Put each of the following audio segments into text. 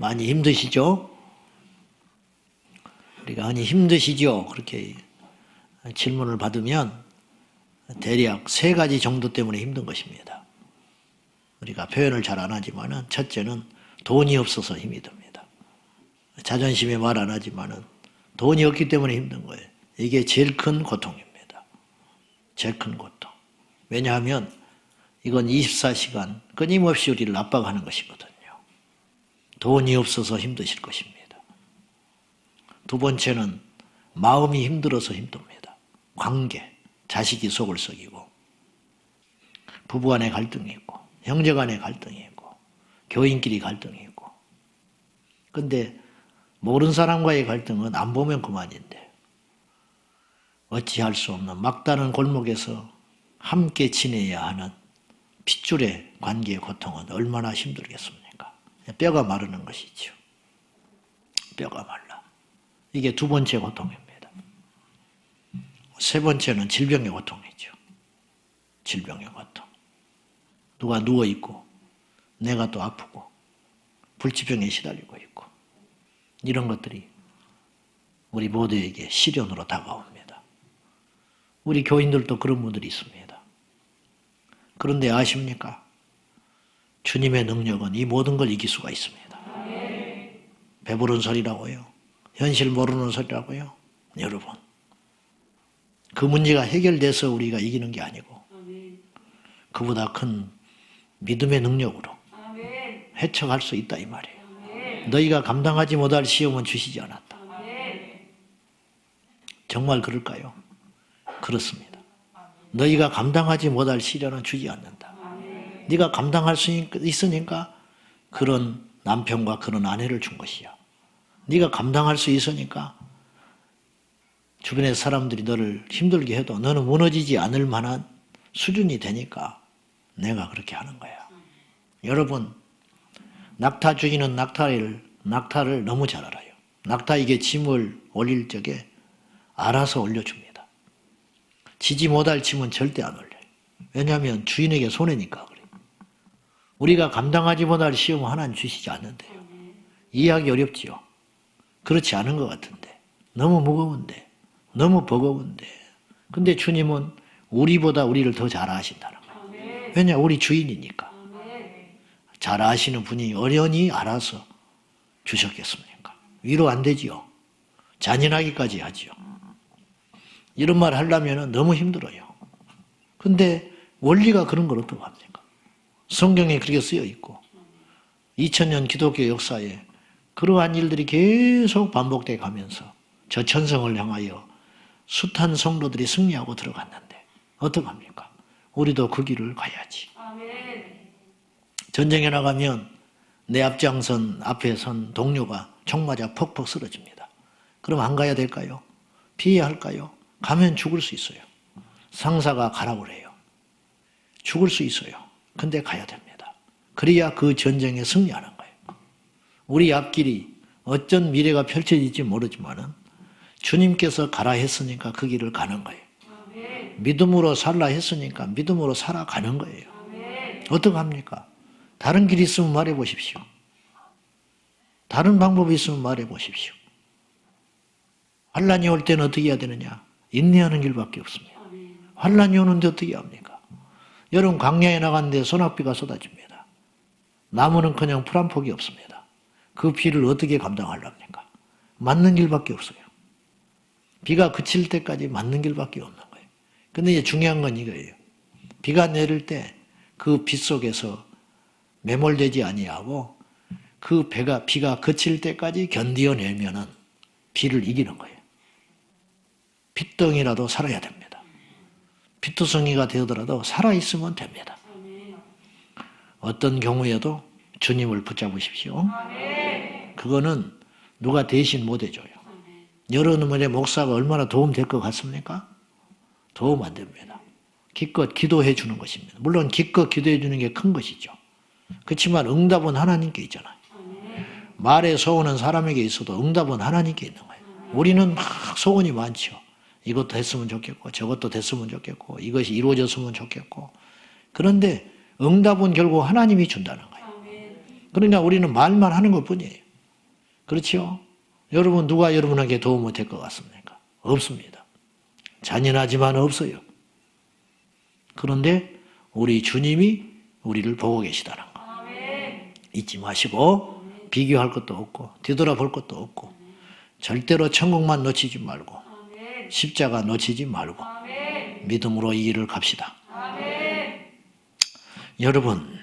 많이 힘드시죠? 우리가 흔히 힘드시죠? 그렇게 질문을 받으면 대략 3가지 정도 때문에 힘든 것입니다. 우리가 표현을 잘 안 하지만은 첫째는 돈이 없어서 힘이 듭니다. 자존심에 말 안 하지만은 돈이 없기 때문에 힘든 거예요. 이게 제일 큰 고통입니다. 제일 큰 고통. 왜냐하면 이건 24시간 끊임없이 우리를 압박하는 것이거든요. 돈이 없어서 힘드실 것입니다. 두 번째는 마음이 힘들어서 힘듭니다. 관계, 자식이 속을 썩이고 부부 간의 갈등이 있고 형제 간의 갈등이 있고 교인끼리 갈등이 있고 근데 모르는 사람과의 갈등은 안 보면 그만인데 어찌할 수 없는 막다른 골목에서 함께 지내야 하는 핏줄의 관계의 고통은 얼마나 힘들겠습니까? 뼈가 마르는 것이죠. 뼈가 말라. 이게 두 번째 고통입니다. 세 번째는 질병의 고통이죠. 질병의 고통. 누가 누워있고 내가 또 아프고 불치병에 시달리고 있고 이런 것들이 우리 모두에게 시련으로 다가옵니다. 우리 교인들도 그런 분들이 있습니다. 그런데 아십니까? 주님의 능력은 이 모든 걸 이길 수가 있습니다. 배부른 소리라고요? 현실 모르는 소리라고요? 여러분, 그 문제가 해결돼서 우리가 이기는 게 아니고 그보다 큰 믿음의 능력으로 헤쳐갈 수 있다 이 말이에요. 너희가 감당하지 못할 시험은 주시지 않았다. 정말 그럴까요? 그렇습니다. 너희가 감당하지 못할 시련은 주지 않는다. 네가 감당할 수 있으니까 그런 남편과 그런 아내를 준 것이야. 네가 감당할 수 있으니까 주변의 사람들이 너를 힘들게 해도 너는 무너지지 않을 만한 수준이 되니까 내가 그렇게 하는 거야. 여러분, 낙타 주인은 낙타를 너무 잘 알아요. 낙타에게 짐을 올릴 적에 알아서 올려줍니다. 지지 못할 짐은 절대 안 올려요. 왜냐하면 주인에게 손해니까 그래요. 우리가 감당하지 못할 시험은 하나님 주시지 않는데요. 이해하기 어렵지요. 그렇지 않은 것 같은데 너무 무거운데 너무 버거운데 근데 주님은 우리보다 우리를 더 잘 아신다는 거예요. 왜냐? 우리 주인이니까. 잘 아시는 분이 어련히 알아서 주셨겠습니까? 위로 안 되지요. 잔인하기까지 하지요. 이런 말 하려면 너무 힘들어요. 근데 원리가 그런 걸 어떻게 합니까? 성경에 그렇게 쓰여 있고 2000년 기독교 역사에 그러한 일들이 계속 반복돼 가면서 저 천성을 향하여 숱한 성도들이 승리하고 들어갔는데 어떡합니까? 우리도 그 길을 가야지. 전쟁에 나가면 내 앞장선 앞에 선 동료가 총 맞아 퍽퍽 쓰러집니다. 그럼 안 가야 될까요? 피해야 할까요? 가면 죽을 수 있어요. 상사가 가라고 그래요. 죽을 수 있어요. 근데 가야 됩니다. 그래야 그 전쟁에 승리하는 거예요. 우리 앞길이 어쩐 미래가 펼쳐질지 모르지만은 주님께서 가라 했으니까 그 길을 가는 거예요. 믿음으로 살라 했으니까 믿음으로 살아가는 거예요. 어떻게 합니까? 다른 길이 있으면 말해 보십시오. 다른 방법이 있으면 말해 보십시오. 환란이 올 때는 어떻게 해야 되느냐? 인내하는 길밖에 없습니다. 환란이 오는데 어떻게 합니까? 여러분 광야에 나갔는데 소낙비가 쏟아집니다. 나무는 그냥 풀 한 폭이 없습니다. 그 비를 어떻게 감당하려합니까? 맞는 길밖에 없어요. 비가 그칠 때까지 맞는 길밖에 없는 거예요. 근데 이제 중요한 건 이거예요. 비가 내릴 때 그 빗 속에서 매몰되지 아니하고 그 비가 그칠 때까지 견디어내면은 비를 이기는 거예요. 빗덩이라도 살아야 됩니다. 피투성이가 되더라도 살아있으면 됩니다. 어떤 경우에도 주님을 붙잡으십시오. 그거는 누가 대신 못 해줘요. 여러분의 목사가 얼마나 도움될 것 같습니까? 도움 안 됩니다. 기껏 기도해 주는 것입니다. 물론 기껏 기도해 주는 게 큰 것이죠. 그렇지만 응답은 하나님께 있잖아요. 말에 소원은 사람에게 있어도 응답은 하나님께 있는 거예요. 우리는 막 소원이 많죠. 이것도 했으면 좋겠고 저것도 됐으면 좋겠고 이것이 이루어졌으면 좋겠고 그런데 응답은 결국 하나님이 준다는 거예요. 그러니까 우리는 말만 하는 것뿐이에요. 그렇죠? 여러분 누가 여러분에게 도움 못할 것 같습니까? 없습니다. 잔인하지만 없어요. 그런데 우리 주님이 우리를 보고 계시다는 거. 잊지 마시고 비교할 것도 없고 뒤돌아볼 것도 없고 절대로 천국만 놓치지 말고 십자가 놓치지 말고 믿음으로 이 길을 갑시다. 여러분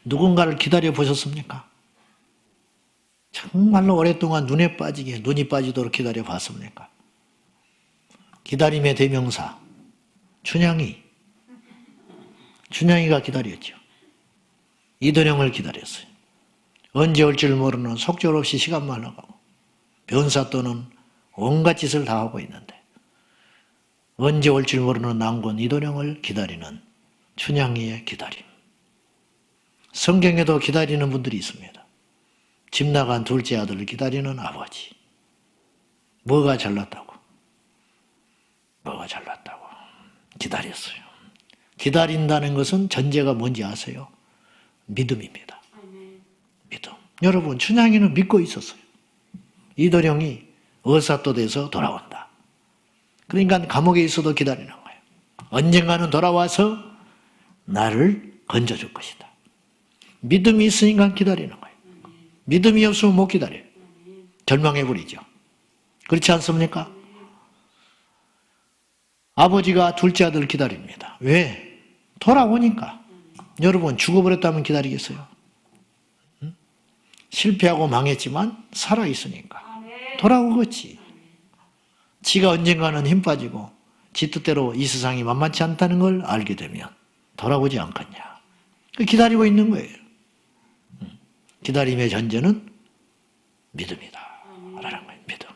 누군가를 기다려 보셨습니까? 정말로 오랫동안 눈에 빠지게 눈이 빠지도록 기다려 봤습니까? 기다림의 대명사 춘향이가 기다렸죠. 이도령을 기다렸어요. 언제 올 줄 모르는 속절없이 시간만 흘러가고 변사 또는 온갖 짓을 다 하고 있는데 언제 올 줄 모르는 낭군 이도령을 기다리는 춘향이의 기다림. 성경에도 기다리는 분들이 있습니다. 집 나간 둘째 아들을 기다리는 아버지. 뭐가 잘났다고? 기다렸어요. 기다린다는 것은 전제가 뭔지 아세요? 믿음입니다. 믿음. 여러분 춘향이는 믿고 있었어요. 이도령이 어사또돼서 돌아온다. 그러니까 감옥에 있어도 기다리는 거예요. 언젠가는 돌아와서 나를 건져줄 것이다. 믿음이 있으니까 기다리는 거예요. 믿음이 없으면 못 기다려요. 절망해버리죠. 그렇지 않습니까? 아버지가 둘째 아들을 기다립니다. 왜? 돌아오니까. 여러분 죽어버렸다면 기다리겠어요? 응? 실패하고 망했지만 살아있으니까 돌아오겠지. 지가 언젠가는 힘 빠지고 지 뜻대로 이 세상이 만만치 않다는 걸 알게 되면 돌아오지 않겠냐. 기다리고 있는 거예요. 기다림의 전제는 믿음이다 라는 거예요. 믿음.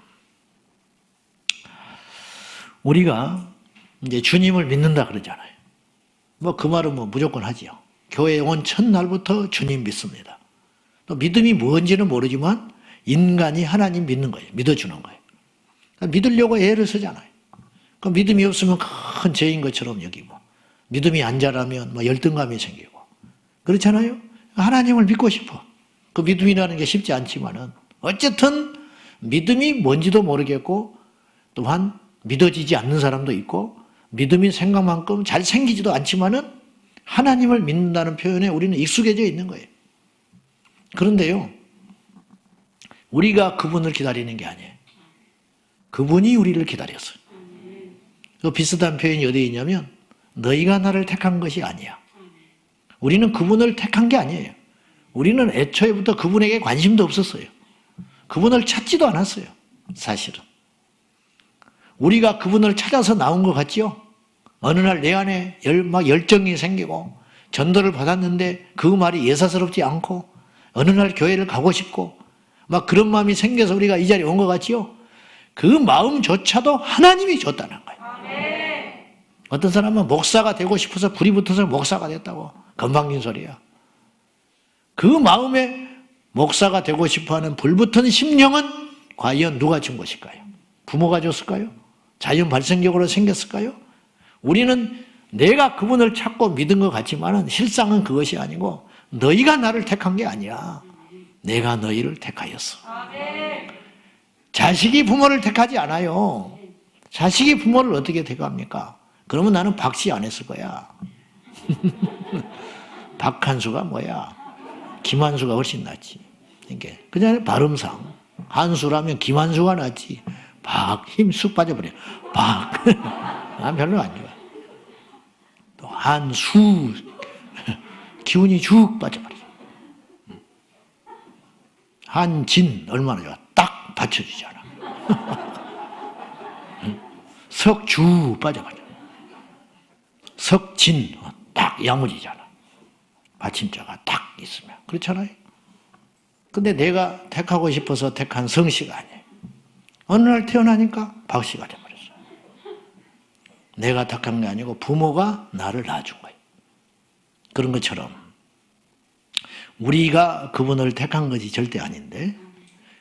우리가 이제 주님을 믿는다 그러잖아요. 그 말은 무조건 하지요. 교회에 온 첫날부터 주님 믿습니다. 또 믿음이 뭔지는 모르지만 인간이 하나님 믿는 거예요. 믿어주는 거예요. 그러니까 믿으려고 애를 쓰잖아요. 그 믿음이 없으면 큰 죄인 것처럼 여기고 믿음이 안 자라면 열등감이 생기고 그렇잖아요. 하나님을 믿고 싶어. 그 믿음이라는 게 쉽지 않지만은 어쨌든 믿음이 뭔지도 모르겠고 또한 믿어지지 않는 사람도 있고 믿음이 생각만큼 잘 생기지도 않지만은 하나님을 믿는다는 표현에 우리는 익숙해져 있는 거예요. 그런데요, 우리가 그분을 기다리는 게 아니에요. 그분이 우리를 기다렸어요. 그 비슷한 표현이 어디에 있냐면 너희가 나를 택한 것이 아니야. 우리는 그분을 택한 게 아니에요. 우리는 애초에부터 그분에게 관심도 없었어요. 그분을 찾지도 않았어요. 사실은. 우리가 그분을 찾아서 나온 것 같지요? 어느 날 내 안에 열정이 생기고 전도를 받았는데 그 말이 예사스럽지 않고 어느 날 교회를 가고 싶고 그런 마음이 생겨서 우리가 이 자리에 온 것 같지요? 그 마음조차도 하나님이 줬다는 거예요. 어떤 사람은 목사가 되고 싶어서 불이 붙어서 목사가 됐다고 건방진 소리야. 그 마음에 목사가 되고 싶어하는 불붙은 심령은 과연 누가 준 것일까요? 부모가 줬을까요? 자연 발생적으로 생겼을까요? 우리는 내가 그분을 찾고 믿은 것 같지만 실상은 그것이 아니고 너희가 나를 택한 게 아니야. 내가 너희를 택하였어. 자식이 부모를 택하지 않아요. 자식이 부모를 어떻게 택합니까? 그러면 나는 박씨 안 했을 거야. 박한수가 뭐야? 김한수가 훨씬 낫지. 그냥 발음상 한수라면 김한수가 낫지. 박 힘 쑥 빠져버려. 박 난 별로 안 좋아. 또 한수 기운이 쭉 빠져버려. 한진 얼마나 좋아. 딱 받쳐주잖아. 석주 빠져버려. 석진 딱 야무지잖아. 받침자가 딱 있으면. 그렇잖아요. 근데 내가 택하고 싶어서 택한 성씨가 아니에요. 어느 날 태어나니까 박씨가 돼버렸어. 내가 택한 게 아니고 부모가 나를 낳아준 거예요. 그런 것처럼 우리가 그분을 택한 것이 절대 아닌데,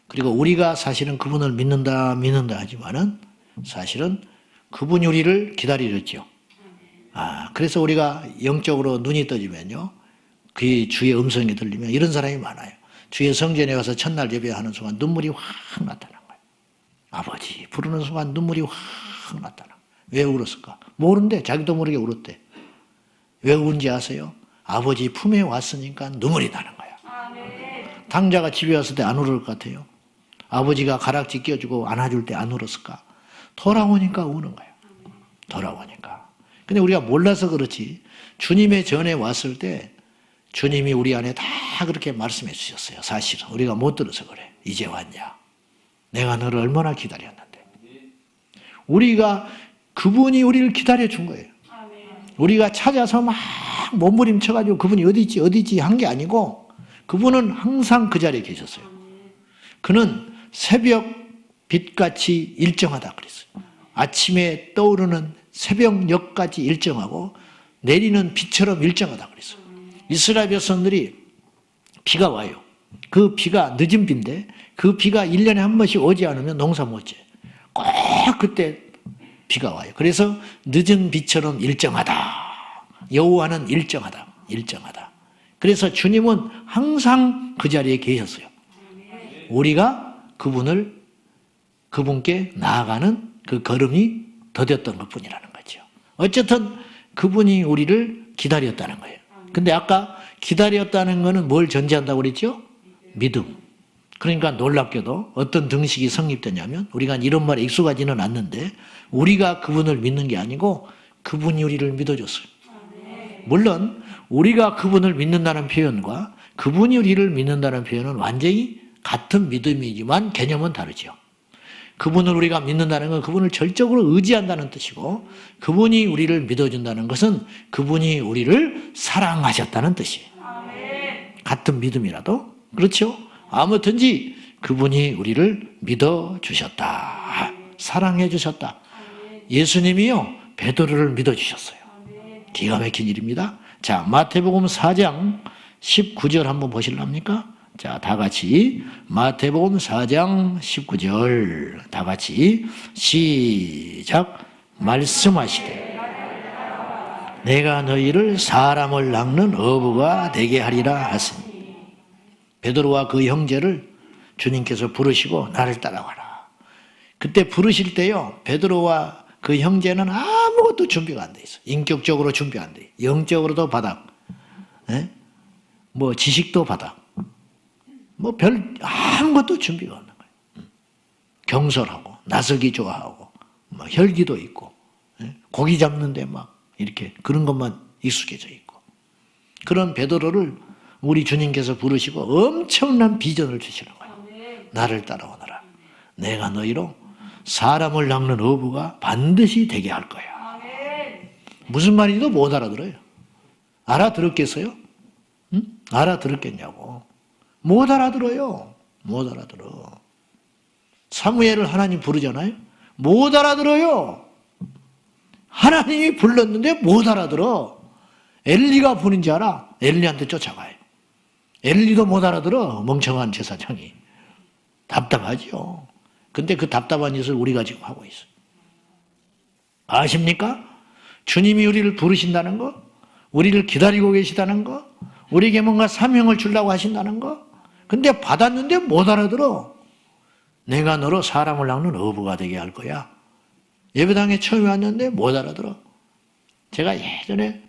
그리고 우리가 사실은 그분을 믿는다 하지만은 사실은 그분이 우리를 기다리셨죠. 그래서 우리가 영적으로 눈이 떠지면요, 그 주의 음성이 들리면 이런 사람이 많아요. 주의 성전에 가서 첫날 예배하는 순간 눈물이 확 나타난 거예요. 아버지 부르는 순간 눈물이 확 나타난 거예요. 왜 울었을까? 모르는데 자기도 모르게 울었대. 왜 울은지 아세요? 아버지 품에 왔으니까 눈물이 나는 거야. 당자가 집에 왔을 때 안 울을 것 같아요? 아버지가 가락지 껴주고 안아줄 때 안 울었을까? 돌아오니까 우는 거예요. 돌아오니까. 근데 우리가 몰라서 그렇지 주님의 전에 왔을 때 주님이 우리 안에 다 그렇게 말씀해 주셨어요. 사실은 우리가 못 들어서 그래. 이제 왔냐? 내가 너를 얼마나 기다렸는데. 우리가 그분이 우리를 기다려 준 거예요. 우리가 찾아서 막 몸부림쳐가지고 그분이 어디지 한 게 아니고 그분은 항상 그 자리에 계셨어요. 그는 새벽 빛같이 일정하다 그랬어요. 아침에 떠오르는 새벽녘까지 일정하고 내리는 비처럼 일정하다 그랬어요. 이스라엘 백성들이 비가 와요. 그 비가 늦은 비인데 그 비가 1년에 한 번씩 오지 않으면 농사 못 지어요. 꼭 그때 비가 와요. 그래서 늦은 비처럼 일정하다. 여호와는 일정하다. 그래서 주님은 항상 그 자리에 계셨어요. 우리가 그분께 나아가는 그 걸음이 더뎠던 것뿐이라는 거죠. 어쨌든 그분이 우리를 기다렸다는 거예요. 근데 아까 기다렸다는 거는 뭘 전제한다고 그랬죠? 믿음. 그러니까 놀랍게도 어떤 등식이 성립되냐면 우리가 이런 말에 익숙하지는 않는데 우리가 그분을 믿는 게 아니고 그분이 우리를 믿어줬어요. 물론 우리가 그분을 믿는다는 표현과 그분이 우리를 믿는다는 표현은 완전히 같은 믿음이지만 개념은 다르죠. 그분을 우리가 믿는다는 건 그분을 절적으로 의지한다는 뜻이고 그분이 우리를 믿어준다는 것은 그분이 우리를 사랑하셨다는 뜻이에요. 같은 믿음이라도 그렇죠? 아무튼지 그분이 우리를 믿어주셨다. 사랑해주셨다. 예수님이요 베드로를 믿어주셨어요. 기가 막힌 일입니다. 자, 마태복음 4장 19절 한번 보실랍니까? 자, 다 같이 마태복음 4장 19절 다 같이 시작. 말씀하시되 내가 너희를 사람을 낚는 어부가 되게 하리라 하시니. 베드로와 그 형제를 주님께서 부르시고 나를 따라와라. 그때 부르실 때요 베드로와 그 형제는 아무것도 준비가 안 돼 있어. 인격적으로 준비 안 돼. 영적으로도 바닥. 뭐 지식도 바닥. 뭐 별 아무것도 준비가 없는 거예요. 경솔하고 나서기 좋아하고 뭐 혈기도 있고 고기 잡는데 막 이렇게 그런 것만 익숙해져 있고 그런 베드로를 우리 주님께서 부르시고 엄청난 비전을 주시는 거예요. 나를 따라오너라. 내가 너희로 사람을 낚는 어부가 반드시 되게 할 거야. 무슨 말인지도 못 알아들어요. 알아들었겠어요? 응? 알아들었겠냐고. 못 알아들어요. 못 알아들어. 사무엘을 하나님 부르잖아요. 못 알아들어요. 하나님이 불렀는데 못 알아들어. 엘리가 부른지 알아? 엘리한테 쫓아가요. 엘리도 못 알아들어. 멍청한 제사장이. 답답하죠. 근데 그 답답한 짓을 우리가 지금 하고 있어요. 아십니까? 주님이 우리를 부르신다는 거, 우리를 기다리고 계시다는 거, 우리에게 뭔가 사명을 주려고 하신다는 거. 근데 받았는데 못 알아들어. 내가 너로 사람을 낚는 어부가 되게 할 거야. 예배당에 처음에 왔는데 못 알아들어. 제가 예전에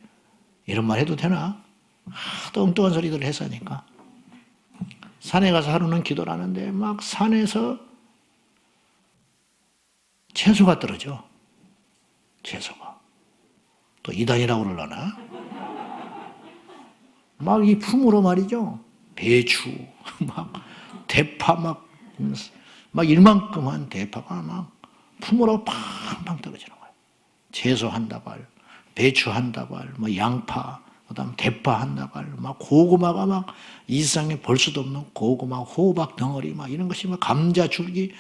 이런 말 해도 되나? 하도 엉뚱한 소리들을 했으니까. 산에 가서 하루는 기도를 하는데 막 산에서 채소가 떨어져. 채소가. 또 이단이라고 그러려나? 막 이 품으로 말이죠. 배추, 막 대파 막 일만큼한 대파가 막 품으로 팡팡 떨어지는 거예요. 채소 한 다발, 배추 한 다발, 뭐 양파, 그다음 대파 한 다발, 막 고구마가 막 이 세상에 볼 수도 없는 고구마, 호박 덩어리 막 이런 것이 막 감자 줄기.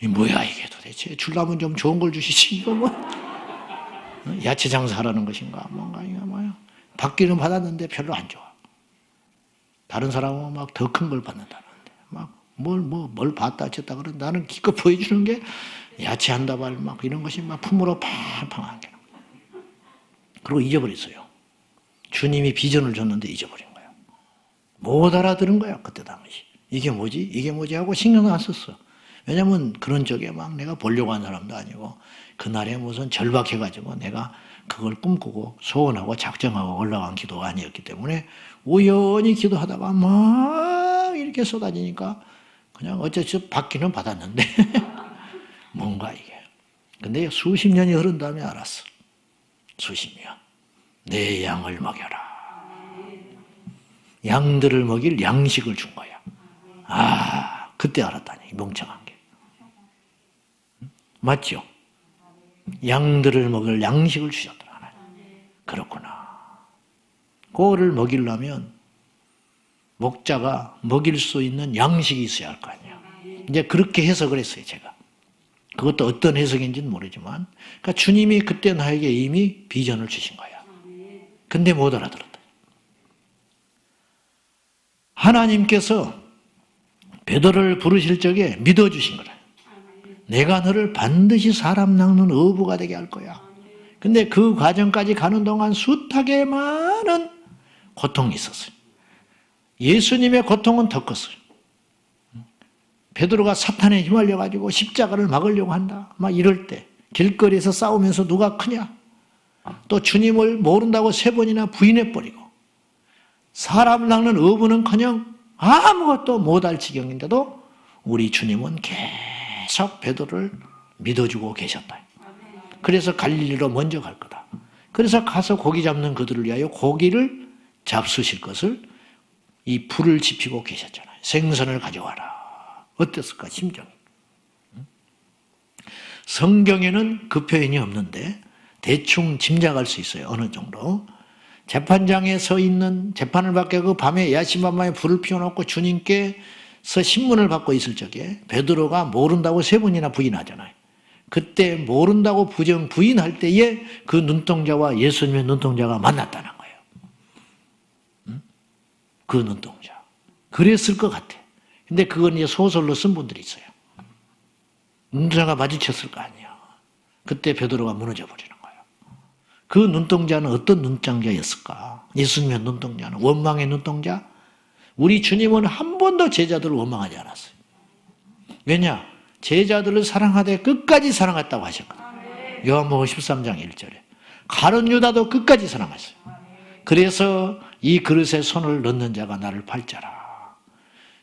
이 뭐야 이게 도대체 줄라면 좀 좋은 걸 주시지 이거 뭐 야채 장사하라는 것인가 뭔가 이거 뭐야. 받기는 받았는데 별로 안 좋아. 다른 사람은 막 더 큰 걸 받는다는데 막 뭘 받다 쳤다 그런 나는 기껏 보여주는 게 야채 한 다발 막 이런 것이 막 품으로 팡팡한 게. 그리고 잊어버렸어요. 주님이 비전을 줬는데 잊어버린 거예요. 못 알아들은 거야 그때 당시. 이게 뭐지? 이게 뭐지? 하고 신경도 안 썼어. 왜냐면 그런 쪽에 막 내가 보려고 한 사람도 아니고 그날에 무슨 절박해가지고 내가 그걸 꿈꾸고 소원하고 작정하고 올라간 기도가 아니었기 때문에 우연히 기도하다가 막 이렇게 쏟아지니까 그냥 어째서 받기는 받았는데 뭔가 이게. 근데 수십 년이 흐른 다음에 알았어. 수십 년. 내 양을 먹여라. 양들을 먹일 양식을 준 거야. 아, 그때 알았다니, 멍청한 게. 맞죠? 양들을 먹일 양식을 주셨더라. 그렇구나. 그거를 먹이려면 목자가 먹일 수 있는 양식이 있어야 할 거 아니야. 이제 그렇게 해석을 했어요, 제가. 그것도 어떤 해석인지는 모르지만, 그러니까 주님이 그때 나에게 이미 비전을 주신 거야. 근데 못 알아들었다. 하나님께서 베드로를 부르실 적에 믿어주신 거라. 내가 너를 반드시 사람 낚는 어부가 되게 할 거야. 근데 그 과정까지 가는 동안 숱하게 많은 고통이 있었어요. 예수님의 고통은 더 컸어요. 베드로가 사탄에 휘말려가지고 십자가를 막으려고 한다. 막 이럴 때 길거리에서 싸우면서 누가 크냐. 또 주님을 모른다고 3번이나 부인해버리고 사람 낚는 어부는커녕 아무것도 못할 지경인데도 우리 주님은 계속 베드로를 믿어주고 계셨다. 그래서 갈릴리로 먼저 갈 거다. 그래서 가서 고기 잡는 그들을 위하여 고기를 잡수실 것을 이 불을 지피고 계셨잖아요. 생선을 가져와라. 어땠을까 심정이. 성경에는 그 표현이 없는데 대충 짐작할 수 있어요. 어느 정도. 재판장에 서 있는 재판을 받게 그 밤에 야심반만에 불을 피워놓고 주님께서 신문을 받고 있을 적에 베드로가 모른다고 3번이나 부인하잖아요. 그때 모른다고 부인할 때에 그 눈동자와 예수님의 눈동자가 만났다는 거예요. 그 눈동자. 그랬을 것 같아. 근데 그건 이제 소설로 쓴 분들이 있어요. 눈동자가 마주쳤을 거 아니야. 그때 베드로가 무너져 버리는 거예요. 그 눈동자는 어떤 눈동자였을까? 예수님의 눈동자는 원망의 눈동자? 우리 주님은 한 번도 제자들을 원망하지 않았어요. 왜냐? 제자들을 사랑하되 끝까지 사랑했다고 하셨거든요. 요한복음 13장 1절에. 가룟 유다도 끝까지 사랑했어요. 그래서 이 그릇에 손을 넣는 자가 나를 팔자라.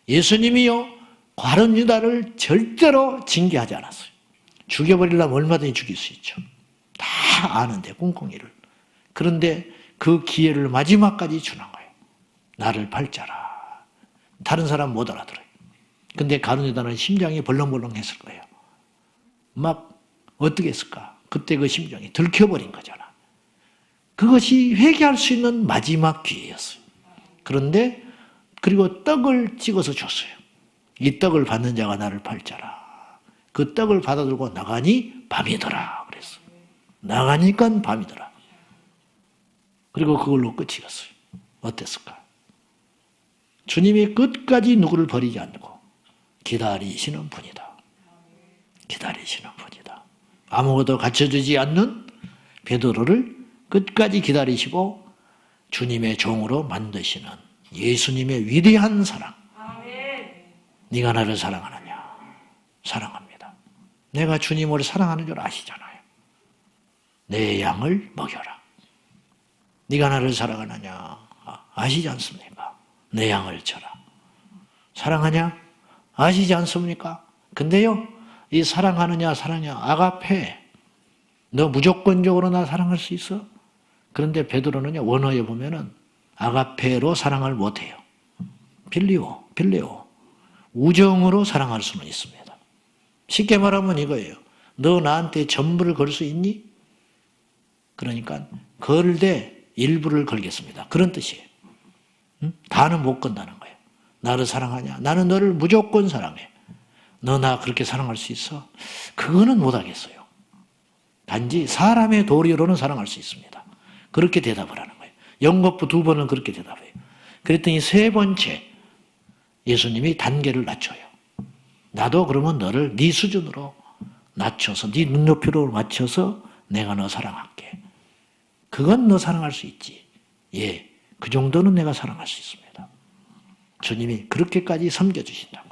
예수님이요, 가룟 유다를 절대로 징계하지 않았어요. 죽여버리려면 얼마든지 죽일 수 있죠. 다 아는데, 꿍꿍이를. 그런데 그 기회를 마지막까지 주는 거예요. 나를 팔자라. 다른 사람 못 알아들어요. 근데 가룟 유다는 심장이 벌렁벌렁했을 거예요. 막 어떻게 했을까? 그때 그 심정이 들켜버린 거잖아. 그것이 회개할 수 있는 마지막 기회였어요. 그런데 그리고 떡을 찍어서 줬어요. 이 떡을 받는 자가 나를 팔자라. 그 떡을 받아들고 나가니 밤이더라 그랬어. 나가니까 밤이더라. 그리고 그걸로 끝이었어요. 어땠을까? 주님이 끝까지 누구를 버리지 않고 기다리시는 분이다. 기다리시는 분이다. 아무것도 갖춰주지 않는 베드로를 끝까지 기다리시고 주님의 종으로 만드시는 예수님의 위대한 사랑. 네가 나를 사랑하느냐? 사랑합니다. 내가 주님을 사랑하는 줄 아시잖아요. 내 양을 먹여라. 네가 나를 사랑하느냐? 아시지 않습니까? 내 양을 쳐라. 사랑하냐? 아시지 않습니까? 근데요, 이 사랑하느냐, 사랑하냐, 아가페. 너 무조건적으로 나 사랑할 수 있어? 그런데 베드로는요, 원어에 보면은 아가페로 사랑을 못해요. 빌레오. 우정으로 사랑할 수는 있습니다. 쉽게 말하면 이거예요. 너 나한테 전부를 걸 수 있니? 그러니까 걸되 일부를 걸겠습니다. 그런 뜻이에요. 다는 못 건다는 거예요. 나를 사랑하냐? 나는 너를 무조건 사랑해. 너 나 그렇게 사랑할 수 있어? 그거는 못하겠어요. 단지 사람의 도리로는 사랑할 수 있습니다. 그렇게 대답을 하는 거예요. 영거푸 2번은 그렇게 대답해요. 그랬더니 3번째 예수님이 단계를 낮춰요. 나도 그러면 너를 네 수준으로 낮춰서 네 눈높이로 맞춰서 내가 너 사랑할게. 그건 너 사랑할 수 있지. 예, 그 정도는 내가 사랑할 수 있습니다. 주님이 그렇게까지 섬겨주신다고.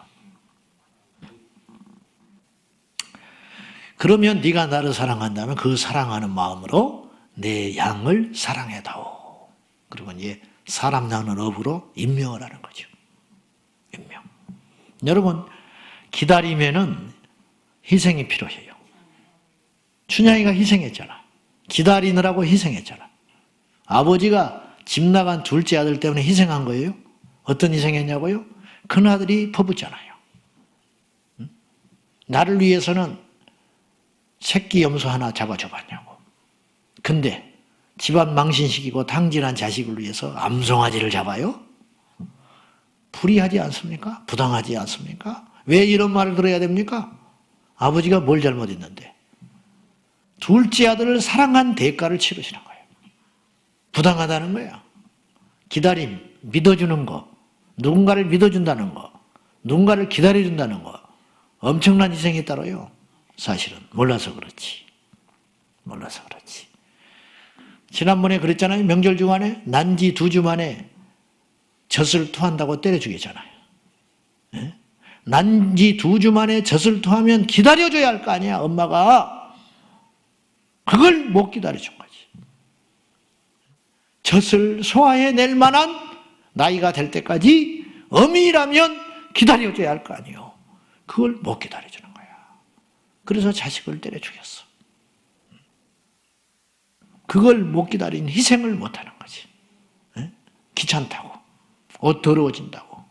그러면 네가 나를 사랑한다면 그 사랑하는 마음으로 내 양을 사랑해다오. 그리고 이제 사람 낳는 업으로 임명을 하는 거죠. 임명. 여러분, 기다리면은 희생이 필요해요. 춘향이가 희생했잖아. 기다리느라고 희생했잖아. 아버지가 집 나간 둘째 아들 때문에 희생한 거예요. 어떤 희생했냐고요? 큰아들이 퍼붓잖아요. 나를 위해서는 새끼 염소 하나 잡아줘봤냐고. 근데 집안 망신시키고 탕진한 자식을 위해서 암송아지를 잡아요? 불의하지 않습니까? 부당하지 않습니까? 왜 이런 말을 들어야 됩니까? 아버지가 뭘 잘못했는데? 둘째 아들을 사랑한 대가를 치르시는 거예요. 부당하다는 거야. 기다림, 믿어주는 거, 누군가를 믿어준다는 거, 누군가를 기다려준다는 거, 엄청난 희생이 따라요. 사실은 몰라서 그렇지. 몰라서 그렇지. 지난번에 그랬잖아요. 명절 중간에 난지 2주 만에 젖을 토한다고 때려 죽였잖아요. 네? 난지 2주 만에 젖을 토하면 기다려줘야 할 거 아니야, 엄마가. 그걸 못 기다려준 거지. 젖을 소화해낼 만한 나이가 될 때까지 어미라면 기다려줘야 할 거 아니에요. 그걸 못 기다려주는 거야. 그래서 자식을 때려 죽였어. 그걸 못 기다린 희생을 못하는 거지. 네? 귀찮다고, 옷 더러워진다고,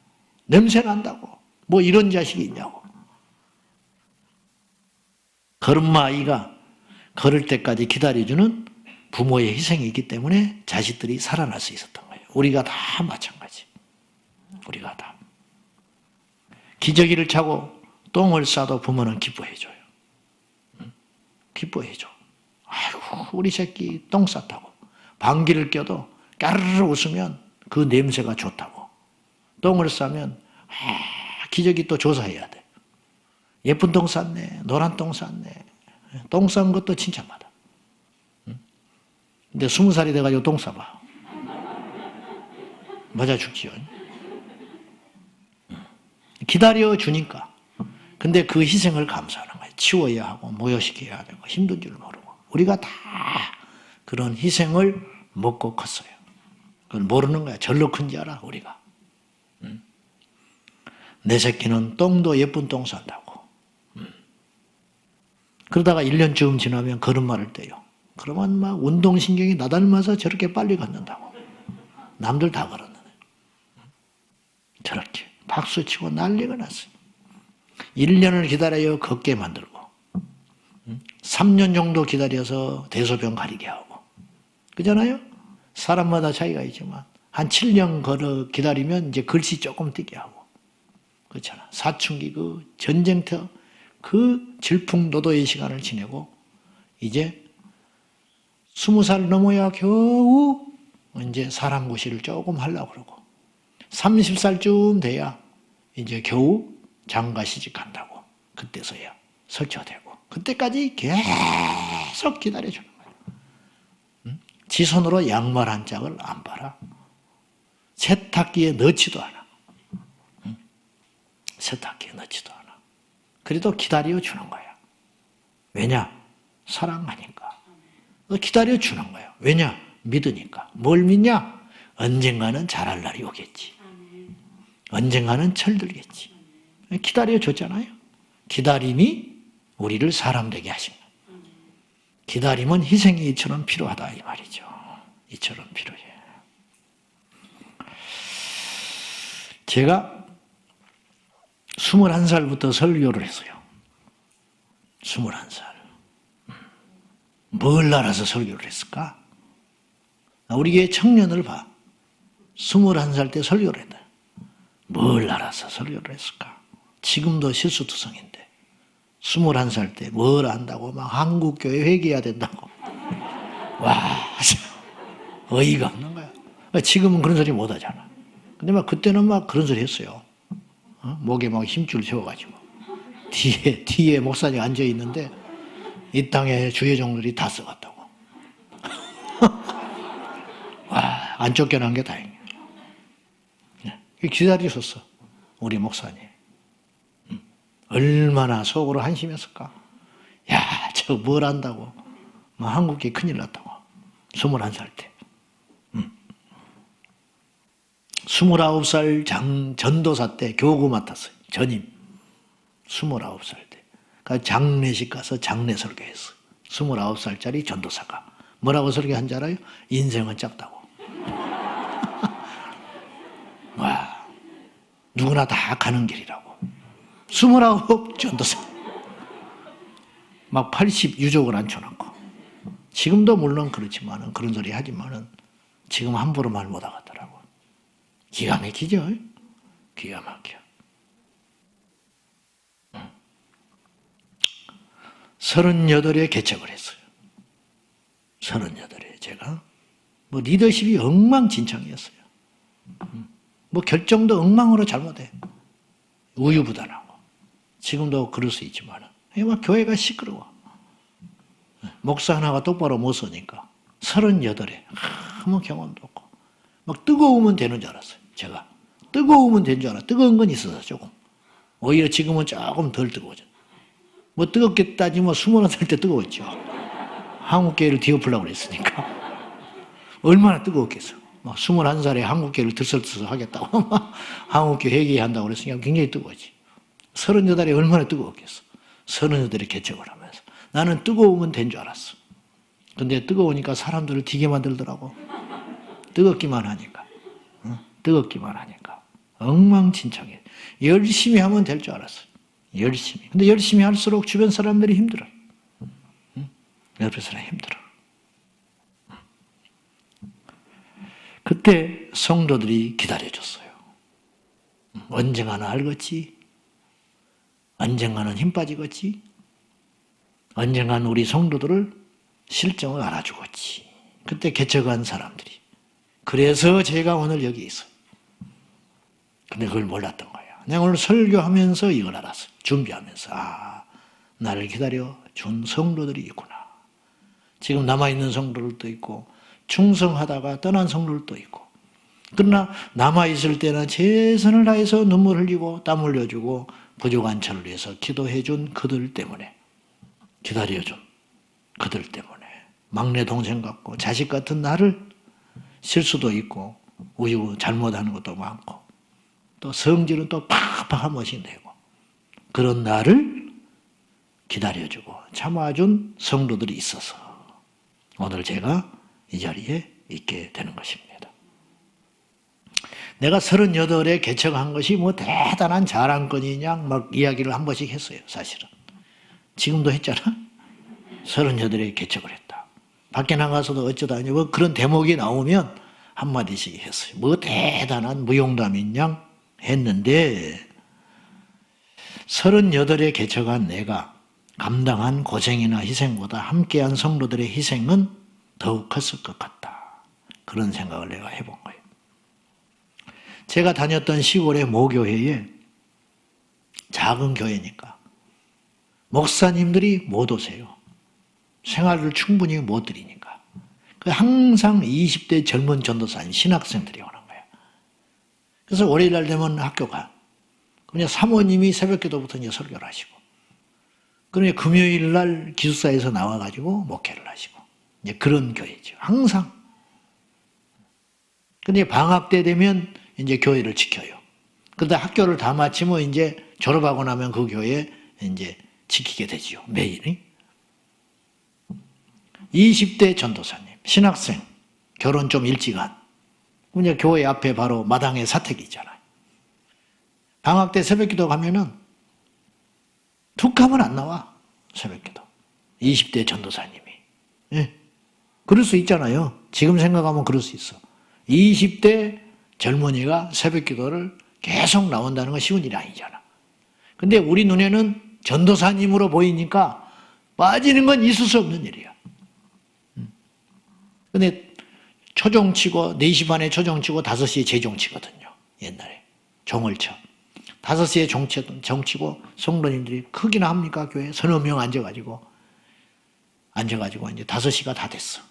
냄새 난다고, 뭐 이런 자식이 있냐고. 걸음마 아이가 걸을 때까지 기다려주는 부모의 희생이 있기 때문에 자식들이 살아날 수 있었던 거예요. 우리가 다 마찬가지. 우리가 다. 기저귀를 차고 똥을 싸도 부모는 기뻐해줘요. 기뻐해줘. 아이고, 우리 새끼 똥 쌌다고. 방귀를 껴도 까르르 웃으면 그 냄새가 좋다고. 똥을 싸면 기저귀 또 조사해야 돼. 예쁜 똥 쌌네. 노란 똥 쌌네. 똥 싼 것도 칭찬받아. 근데 20살이 돼가지고 똥 싸봐. 맞아 죽지요. 기다려주니까. 근데 그 희생을 감수하는 거예요. 치워야 하고 모여시켜야 되고 힘든 줄 모르고. 우리가 다 그런 희생을 먹고 컸어요. 그걸 모르는 거야. 절로 큰지 알아 우리가. 내 새끼는 똥도 예쁜 똥 싼다고. 그러다가 1년쯤 지나면 걸음마를 떼요. 그러면 막 운동신경이 나닮아서 저렇게 빨리 걷는다고. 남들 다 걸었는데. 저렇게 박수치고 난리가 났어요. 1년을 기다려요. 걷게 만들고. 3년 정도 기다려서 대소변 가리게 하고. 그잖아요? 사람마다 차이가 있지만 한 7년 걸어 기다리면 이제 글씨 조금 띄게 하고. 그렇잖아. 사춘기 그 전쟁터 그 질풍노도의 시간을 지내고 이제 20살 넘어야 겨우 이제 사랑고시를 조금 하려고 그러고 30살쯤 돼야 이제 겨우 장가시집간다고. 그때서야 설쳐되고 그때까지 계속 기다려주는 거예요. 지 손으로 양말 한 짝을 안 빨아. 세탁기에 넣지도 않아. 세탁기에 넣지도 않아. 그래도 기다려주는 거야. 왜냐? 사랑하니까. 기다려주는 거야. 왜냐? 믿으니까. 뭘 믿냐? 언젠가는 잘할 날이 오겠지. 언젠가는 철들겠지. 기다려줬잖아요. 기다림이 우리를 사람 되게 하신 거예요. 기다림은 희생이 이처럼 필요하다 이 말이죠. 이처럼 필요해. 제가 21살부터 설교를 했어요. 21살. 뭘 알아서 설교를 했을까? 우리 교회 청년을 봐. 21살 때 설교를 했다. 뭘 알아서 설교를 했을까? 지금도 실수투성인데 21살 때 뭘 안다고 막 한국교회 회개해야 된다고. 와, 어이가 없는 거야. 지금은 그런 소리 못 하잖아. 근데 막 그때는 막 그런 소리 했어요. 목에 막 힘줄 세워가지고 뒤에 목사님 앉아 있는데 이 땅에 주여종들이 다 써갔다고. 와, 안 쫓겨난 게 다행이에요. 기다리셨어. 우리 목사님. 얼마나 속으로 한심했을까. 야, 저 뭘 안다고. 뭐 한국에 큰일 났다고. 21살 때. 29살 전도사 때 교구 맡았어요. 전임. 29살 때. 그러니까 장례식 가서 장례 설교했어. 29살짜리 전도사가. 뭐라고 설교한 줄 알아요? 인생은 짧다고. 와, 누구나 다 가는 길이라고. 29 전도사. 막 80 유족을 앉혀놓고. 지금도 물론 그렇지만은, 그런 소리 하지만은, 지금 함부로 말 못하겠더라고. 기가 막히죠? 기가 막혀. 38에 개척을 했어요. 38에 제가. 뭐 리더십이 엉망진창이었어요. 뭐 결정도 엉망으로 잘못해. 우유부단하고. 지금도 그럴 수 있지만, 막 교회가 시끄러워. 목사 하나가 똑바로 못 서니까 38에 아무 경험도 없고 막 뜨거우면 되는 줄 알았어요. 제가 뜨거우면 된 줄 알아. 뜨거운 건 있어서 조금. 오히려 지금은 조금 덜 뜨거워져. 뭐 뜨겁게 따지면 21살 때 뜨거웠죠. 한국교회를 뒤엎으려고 그랬으니까. 얼마나 뜨거웠겠어. 막 21살에 한국교회를 들썩들썩 하겠다고 막 한국교회 회개한다고 그랬으니까 굉장히 뜨거웠지. 38에 얼마나 뜨거웠겠어. 38에 개척을 하면서. 나는 뜨거우면 된 줄 알았어. 근데 뜨거우니까 사람들을 되게 만들더라고. 뜨겁기만 하니까. 뜨겁기만 하니까. 엉망진창해. 열심히 하면 될 줄 알았어. 열심히. 근데 열심히 할수록 주변 사람들이 힘들어. 옆에 사람이 힘들어. 그때 성도들이 기다려줬어요. 언젠가는 알겠지. 언젠가는 힘 빠지겠지. 언젠가는 우리 성도들을 실정을 알아주겠지. 그때 개척한 사람들이. 그래서 제가 오늘 여기 있어요. 근데 그걸 몰랐던 거예요. 내가 오늘 설교하면서 이걸 알았어요. 준비하면서. 아, 나를 기다려준 성도들이 있구나. 지금 남아있는 성도들도 있고 충성하다가 떠난 성도들도 있고 그러나 남아있을 때는 최선을 다해서 눈물 흘리고 땀 흘려주고 부족한 저를 위해서 기도해준 그들 때문에 기다려준 그들 때문에 막내 동생 같고 자식 같은 나를 실수도 있고 우유 잘못하는 것도 많고 또 성질은 또 팍팍 한 번씩 내고 그런 나를 기다려주고 참아준 성도들이 있어서 오늘 제가 이 자리에 있게 되는 것입니다. 내가 38에 개척한 것이 뭐 대단한 자랑거리냐 막 이야기를 한 번씩 했어요. 사실은. 지금도 했잖아. 38에 개척을 했다. 밖에 나가서도 어쩌다 뭐 그런 대목이 나오면 한마디씩 했어요. 뭐 대단한 무용담인 양 했는데 38에 개척한 내가 감당한 고생이나 희생보다 함께한 성도들의 희생은 더욱 컸을 것 같다. 그런 생각을 내가 해본 거예요. 제가 다녔던 시골의 모교회에 작은 교회니까 목사님들이 못 오세요. 생활을 충분히 못 드리니까. 항상 20대 젊은 전도사님, 신학생들이 오는 거예요. 그래서 월요일 날 되면 학교 가. 그냥 사모님이 새벽기도부터 이제 설교를 하시고. 그러니 금요일 날 기숙사에서 나와가지고 목회를 하시고. 이제 그런 교회죠. 항상. 근데 방학 때 되면 이제 교회를 지켜요. 그런데 학교를 다 마치면 이제 졸업하고 나면 그 교회에 이제 지키게 되지요. 매일이. 20대 전도사님, 신학생, 결혼 좀 일찍 한. 그냥 교회 앞에 바로 마당에 사택이 있잖아요. 방학 때 새벽기도 가면은 툭 하면 안 나와. 새벽기도. 20대 전도사님이. 예. 그럴 수 있잖아요. 지금 생각하면 그럴 수 있어. 20대 젊은이가 새벽기도를 계속 나온다는 건 쉬운 일이 아니잖아. 근데 우리 눈에는 전도사님으로 보이니까 빠지는 건 있을 수 없는 일이야. 근데 초종치고 4시 반에 초종치고 5시에 재종치거든요. 옛날에. 종을 쳐. 5시에 종치고 성도님들이 크기나 합니까? 교회에 서너 명 앉아가지고 이제 5시가 다 됐어.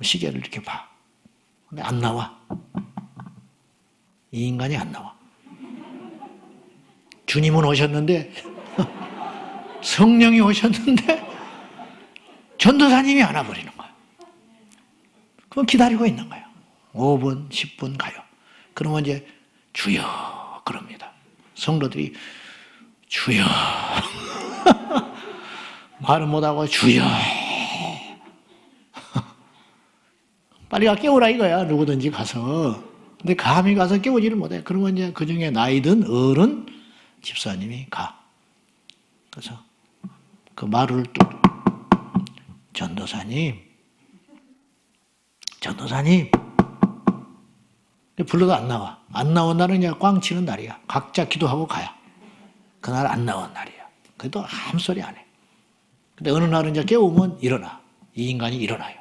시계를 이렇게 봐. 근데 안 나와. 이 인간이 안 나와. 주님은 오셨는데 성령이 오셨는데 전도사님이 안 와버리는 거야. 그럼 기다리고 있는 거예요. 5분, 10분 가요. 그러면 이제 주여 그럽니다. 성도들이 주여 말은 못하고 주여 빨리 가 깨우라 이거야. 누구든지 가서. 근데 감히 가서 깨우지를 못해. 그러면 이제 그 중에 나이 든 어른 집사님이 가. 그래서 그 말을 또 전도사님 불러도 안 나와. 안 나온 날은 그냥 꽝 치는 날이야. 각자 기도하고 가야. 그날 안 나온 날이야. 그래도 아무 소리 안 해. 근데 어느 날은 이제 깨우면 일어나. 이 인간이 일어나요.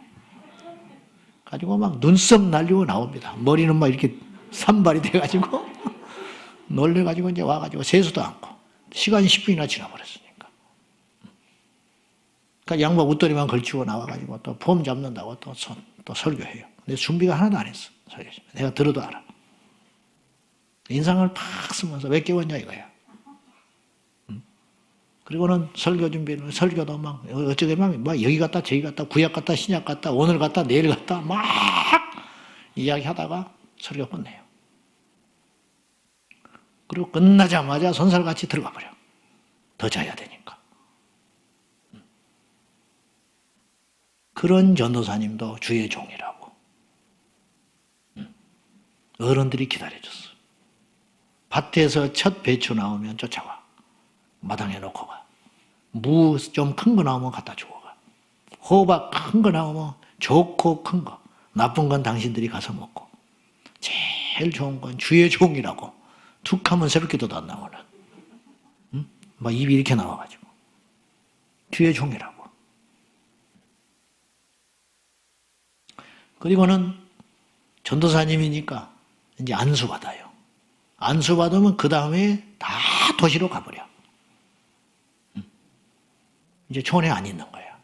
가지고 막 눈썹 날리고 나옵니다. 머리는 막 이렇게 산발이 돼가지고 놀래가지고 이제 와가지고 세수도 않고 시간이 10분이나 지나버렸으니까. 그러니까 양복 웃도리만 걸치고 나와가지고 또 폼 잡는다고 또 설교해요. 근데 준비가 하나도 안 했어. 설교. 내가 들어도 알아. 인상을 팍 쓰면서 왜 깨웠냐 이거야. 그리고는 설교 준비는 설교도 막 어쩌게 막 여기 갔다 저기 갔다 구약 갔다 신약 갔다 오늘 갔다 내일 갔다 막 이야기하다가 설교 끝내요. 그리고 끝나자마자 손살같이 들어가 버려. 더 자야 되니까. 그런 전도사님도 주의 종이라고. 어른들이 기다려줬어. 밭에서 첫 배추 나오면 쫓아와. 마당에 놓고 가. 무 좀 큰 거 나오면 갖다 주고 가. 호박 큰 거 나오면 좋고 큰 거. 나쁜 건 당신들이 가서 먹고. 제일 좋은 건 주의 종이라고. 툭 하면 새벽기도도 안 나오는. 응? 막 입이 이렇게 나와가지고. 주의 종이라고. 그리고는 전도사님이니까 이제 안수받아요. 안수받으면 그 다음에 다 도시로 가버려. 이제 촌에 안 있는 거야.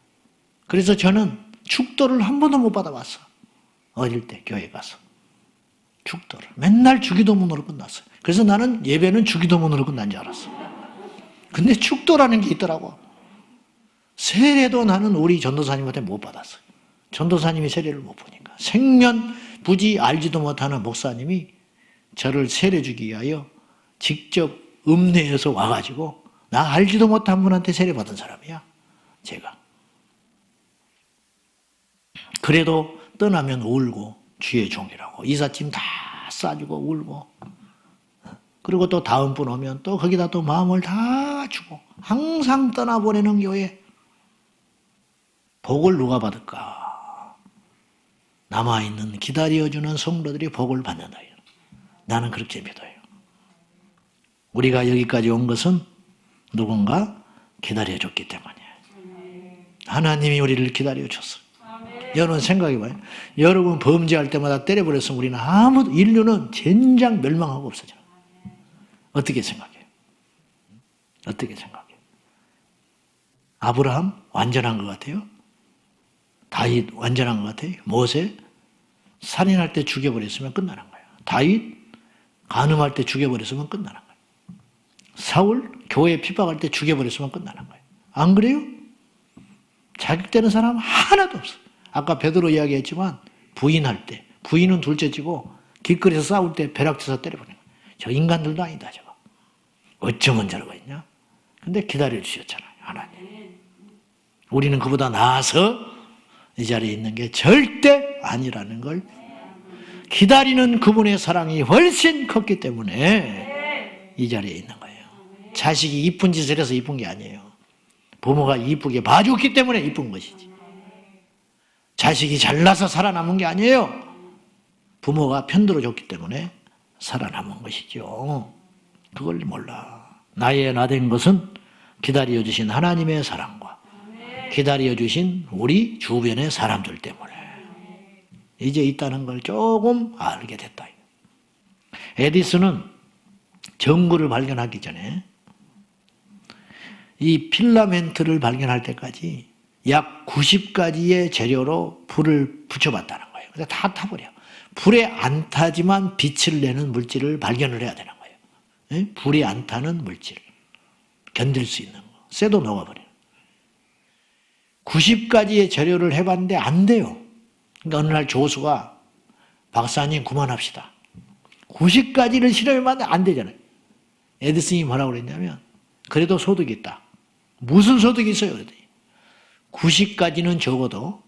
그래서 저는 축도를 한 번도 못 받아봤어. 어릴 때 교회 가서. 축도를. 맨날 주기도문으로 끝났어요. 그래서 나는 예배는 주기도문으로 끝난 줄 알았어. 근데 축도라는 게 있더라고. 세례도 나는 우리 전도사님한테 못 받았어요. 전도사님이 세례를 못 보니까. 생면 부지 알지도 못하는 목사님이 저를 세례 주기 위하여 직접 읍내에서 와가지고 나 알지도 못한 분한테 세례 받은 사람이야. 제가. 그래도 떠나면 울고 주의 종이라고 이삿짐 다 싸주고 울고 그리고 또 다음 분 오면 또 거기다 또 마음을 다 주고 항상 떠나보내는 교회. 복을 누가 받을까? 남아있는 기다려주는 성도들이 복을 받는다. 나는 그렇게 믿어요. 우리가 여기까지 온 것은 누군가 기다려줬기 때문이에요. 하나님이 우리를 기다려줬어요. 여러분 생각해봐요. 여러분 범죄할 때마다 때려버렸으면 우리는 인류는 젠장 멸망하고 없어져요. 어떻게 생각해요? 어떻게 생각해요? 아브라함 완전한 것 같아요? 다윗 완전한 것 같아요? 모세 살인할 때 죽여버렸으면 끝나는 거예요. 다윗 간음할 때 죽여버렸으면 끝나는 거예요. 사울 교회 핍박할 때 죽여버렸으면 끝나는 거예요. 안 그래요? 자격되는 사람 하나도 없어요. 아까 베드로 이야기했지만 부인할 때 부인은 둘째치고 길거리에서 싸울 때 벼락쳐서 때려버리는 거예요. 저 인간들도 아니다 저거. 어쩌면 저러고 있냐. 근데 기다려주셨잖아요. 하나님. 우리는 그보다 나아서 이 자리에 있는 게 절대 아니라는 걸 기다리는 그분의 사랑이 훨씬 컸기 때문에 이 자리에 있는 거예요. 자식이 이쁜 짓을 해서 이쁜 게 아니에요. 부모가 이쁘게 봐줬기 때문에 이쁜 것이지. 자식이 잘나서 살아남은 게 아니에요. 부모가 편들어줬기 때문에 살아남은 것이죠. 그걸 몰라. 나의 나된 것은 기다려주신 하나님의 사랑과 기다려주신 우리 주변의 사람들 때문에 이제 있다는 걸 조금 알게 됐다. 에디슨은 전구를 발견하기 전에 이 필라멘트를 발견할 때까지 약 90가지의 재료로 불을 붙여봤다는 거예요. 근데 다 타버려. 불에 안 타지만 빛을 내는 물질을 발견을 해야 되는 거예요. 예? 불이 안 타는 물질. 견딜 수 있는 거. 쇠도 녹아버려요. 90가지의 재료를 해봤는데 안 돼요. 그러니까 어느 날 조수가 박사님 그만합시다. 90가지를 실험해봤는데 안 되잖아요. 에디슨이 뭐라고 그랬냐면 그래도 소득이 있다. 무슨 소득이 있어요? 그랬더니 90가지는 적어도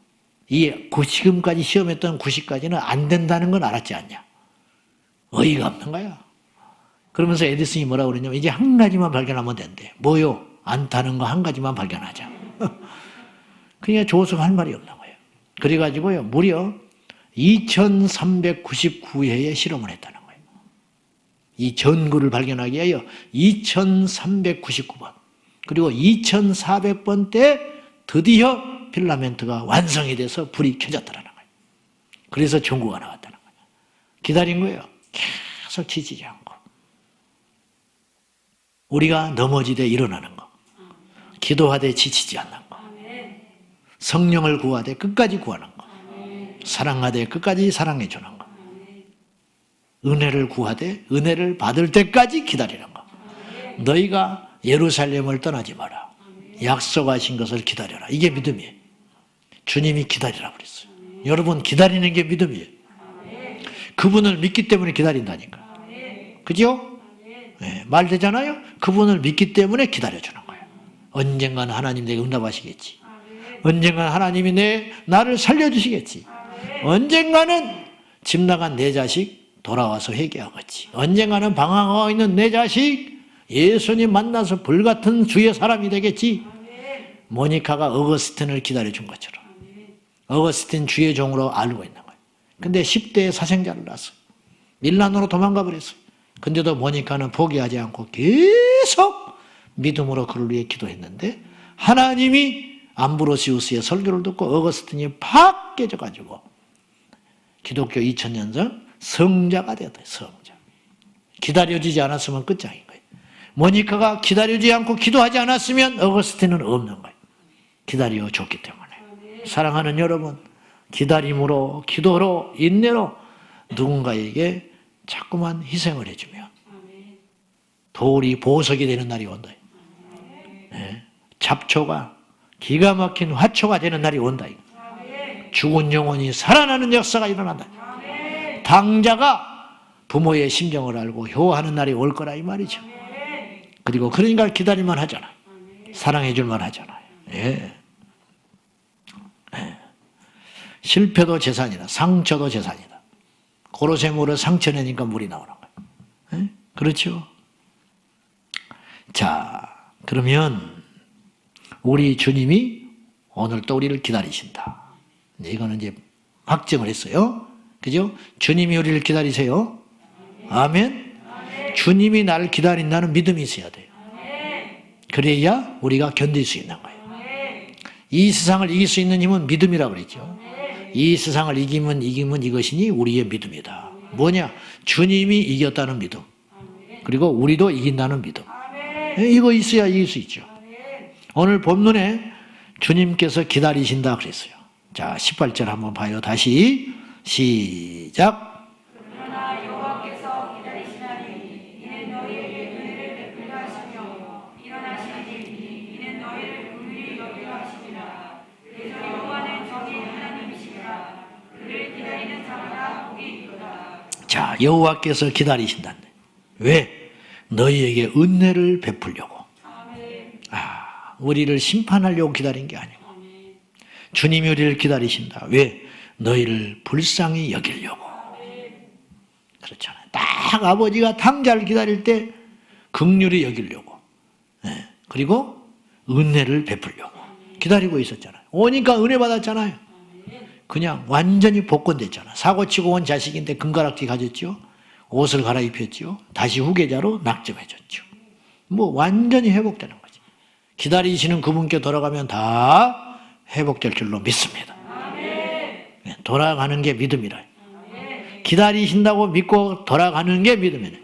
지금까지 시험했던 90가지는 안 된다는 건 알았지 않냐. 어이가 없는 거야. 그러면서 에디슨이 뭐라고 그랬냐면 이제 한 가지만 발견하면 된대. 뭐요? 안 타는 거 한 가지만 발견하자. 그러니까 조수가 할 말이 없는 거예요. 그래가지고요 무려 2399회의 실험을 했다는 거예요. 이 전구를 발견하기 위하여 2399번 그리고 2400번 때 드디어 필라멘트가 완성이 돼서 불이 켜졌다는 거예요. 그래서 전구가 나왔다는 거예요. 기다린 거예요. 계속 지치지 않고. 우리가 넘어지되 일어나는 거. 기도하되 지치지 않는 거. 성령을 구하되 끝까지 구하는 거. 사랑하되 끝까지 사랑해 주는 거. 은혜를 구하되 은혜를 받을 때까지 기다리는 거. 너희가 예루살렘을 떠나지 마라. 약속하신 것을 기다려라. 이게 믿음이에요. 주님이 기다리라 그랬어요. 여러분 기다리는 게 믿음이에요. 그분을 믿기 때문에 기다린다니까. 그죠? 네, 말 되잖아요. 그분을 믿기 때문에 기다려주는 거예요. 언젠가는 하나님 내게 응답하시겠지. 언젠가는 하나님이 나를 살려주시겠지. 언젠가는 집 나간 내 자식 돌아와서 회개하겠지. 언젠가는 방황하고 있는 내 자식 예수님 만나서 불같은 주의 사람이 되겠지. 모니카가 어거스틴을 기다려준 것처럼. 어거스틴 주의 종으로 알고 있는 거예요. 근데 10대에 사생자를 낳았어. 밀라노로 도망가 버렸어. 근데도 모니카는 포기하지 않고 계속 믿음으로 그를 위해 기도했는데 하나님이 암브로시우스의 설교를 듣고 어거스틴이 팍 깨져가지고 기독교 2000년전 성자가 되었다. 성자. 기다려지지 않았으면 끝장인 거예요. 모니카가 기다려지지 않고 기도하지 않았으면 어거스틴은 없는 거예요. 기다려줬기 때문에. 사랑하는 여러분, 기다림으로, 기도로, 인내로 누군가에게 자꾸만 희생을 해주면 돌이 보석이 되는 날이 온다. 네. 잡초가 기가 막힌 화초가 되는 날이 온다. 죽은 영혼이 살아나는 역사가 일어난다. 당자가 부모의 심정을 알고 효하는 날이 올 거라 이 말이죠. 그리고 그러니까 기다릴만 하잖아. 사랑해 줄만 하잖아요. 예. 예. 실패도 재산이다. 상처도 재산이다. 고로쇠물을 상처내니까 물이 나오는 거예요. 예? 그렇죠? 자, 그러면 우리 주님이 오늘 또 우리를 기다리신다. 이거는 이제 확정을 했어요. 그죠? 주님이 우리를 기다리세요. 아멘. 주님이 나를 기다린다는 믿음이 있어야 돼요. 그래야 우리가 견딜 수 있는 거예요. 이 세상을 이길 수 있는 힘은 믿음이라고 그랬죠. 이 세상을 이기면 이것이니 우리의 믿음이다. 뭐냐? 주님이 이겼다는 믿음. 그리고 우리도 이긴다는 믿음. 이거 있어야 이길 수 있죠. 오늘 본문에 주님께서 기다리신다 그랬어요. 자, 18절 한번 봐요. 다시 시작. 그러나 여호와께서 기다리시나니 이는 너희에게 은혜를 베풀려 하시며 일어나시니 이는 너희를 긍휼히 여기려 하심이라. 그래서 여호와는 정의 하나님이시라. 그를 기다리는 자마다 복이 있도다. 자, 여호와께서 기다리신다는데 왜? 너희에게 은혜를 베풀려고. 우리를 심판하려고 기다린 게 아니고 주님이 우리를 기다리신다. 왜? 너희를 불쌍히 여기려고. 그렇잖아요. 딱 아버지가 탕자를 기다릴 때 긍휼히 여기려고. 네. 그리고 은혜를 베풀려고 기다리고 있었잖아요. 오니까 은혜 받았잖아요. 그냥 완전히 복권됐잖아. 사고치고 온 자식인데 금가락지 가졌죠. 옷을 갈아입혔죠. 다시 후계자로 낙점해줬죠. 뭐 완전히 회복되는 거지. 기다리시는 그분께 돌아가면 다 회복될 줄로 믿습니다. 네, 돌아가는 게 믿음이라. 기다리신다고 믿고 돌아가는 게 믿음이네.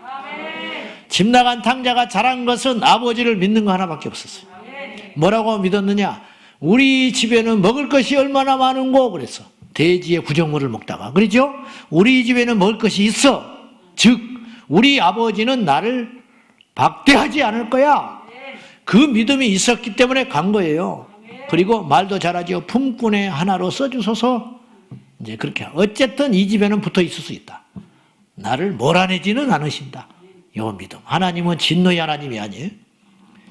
집 나간 탕자가 잘한 것은 아버지를 믿는 거 하나밖에 없었어요. 뭐라고 믿었느냐? 우리 집에는 먹을 것이 얼마나 많은고 그랬어. 돼지의 구정물을 먹다가, 그렇죠? 우리 집에는 먹을 것이 있어. 즉 우리 아버지는 나를 박대하지 않을 거야. 그 믿음이 있었기 때문에 간 거예요. 그리고 말도 잘하죠. 품꾼의 하나로 써주소서. 이제 그렇게 어쨌든 이 집에는 붙어 있을 수 있다. 나를 몰아내지는 않으신다. 요 믿음. 하나님은 진노의 하나님이 아니에요.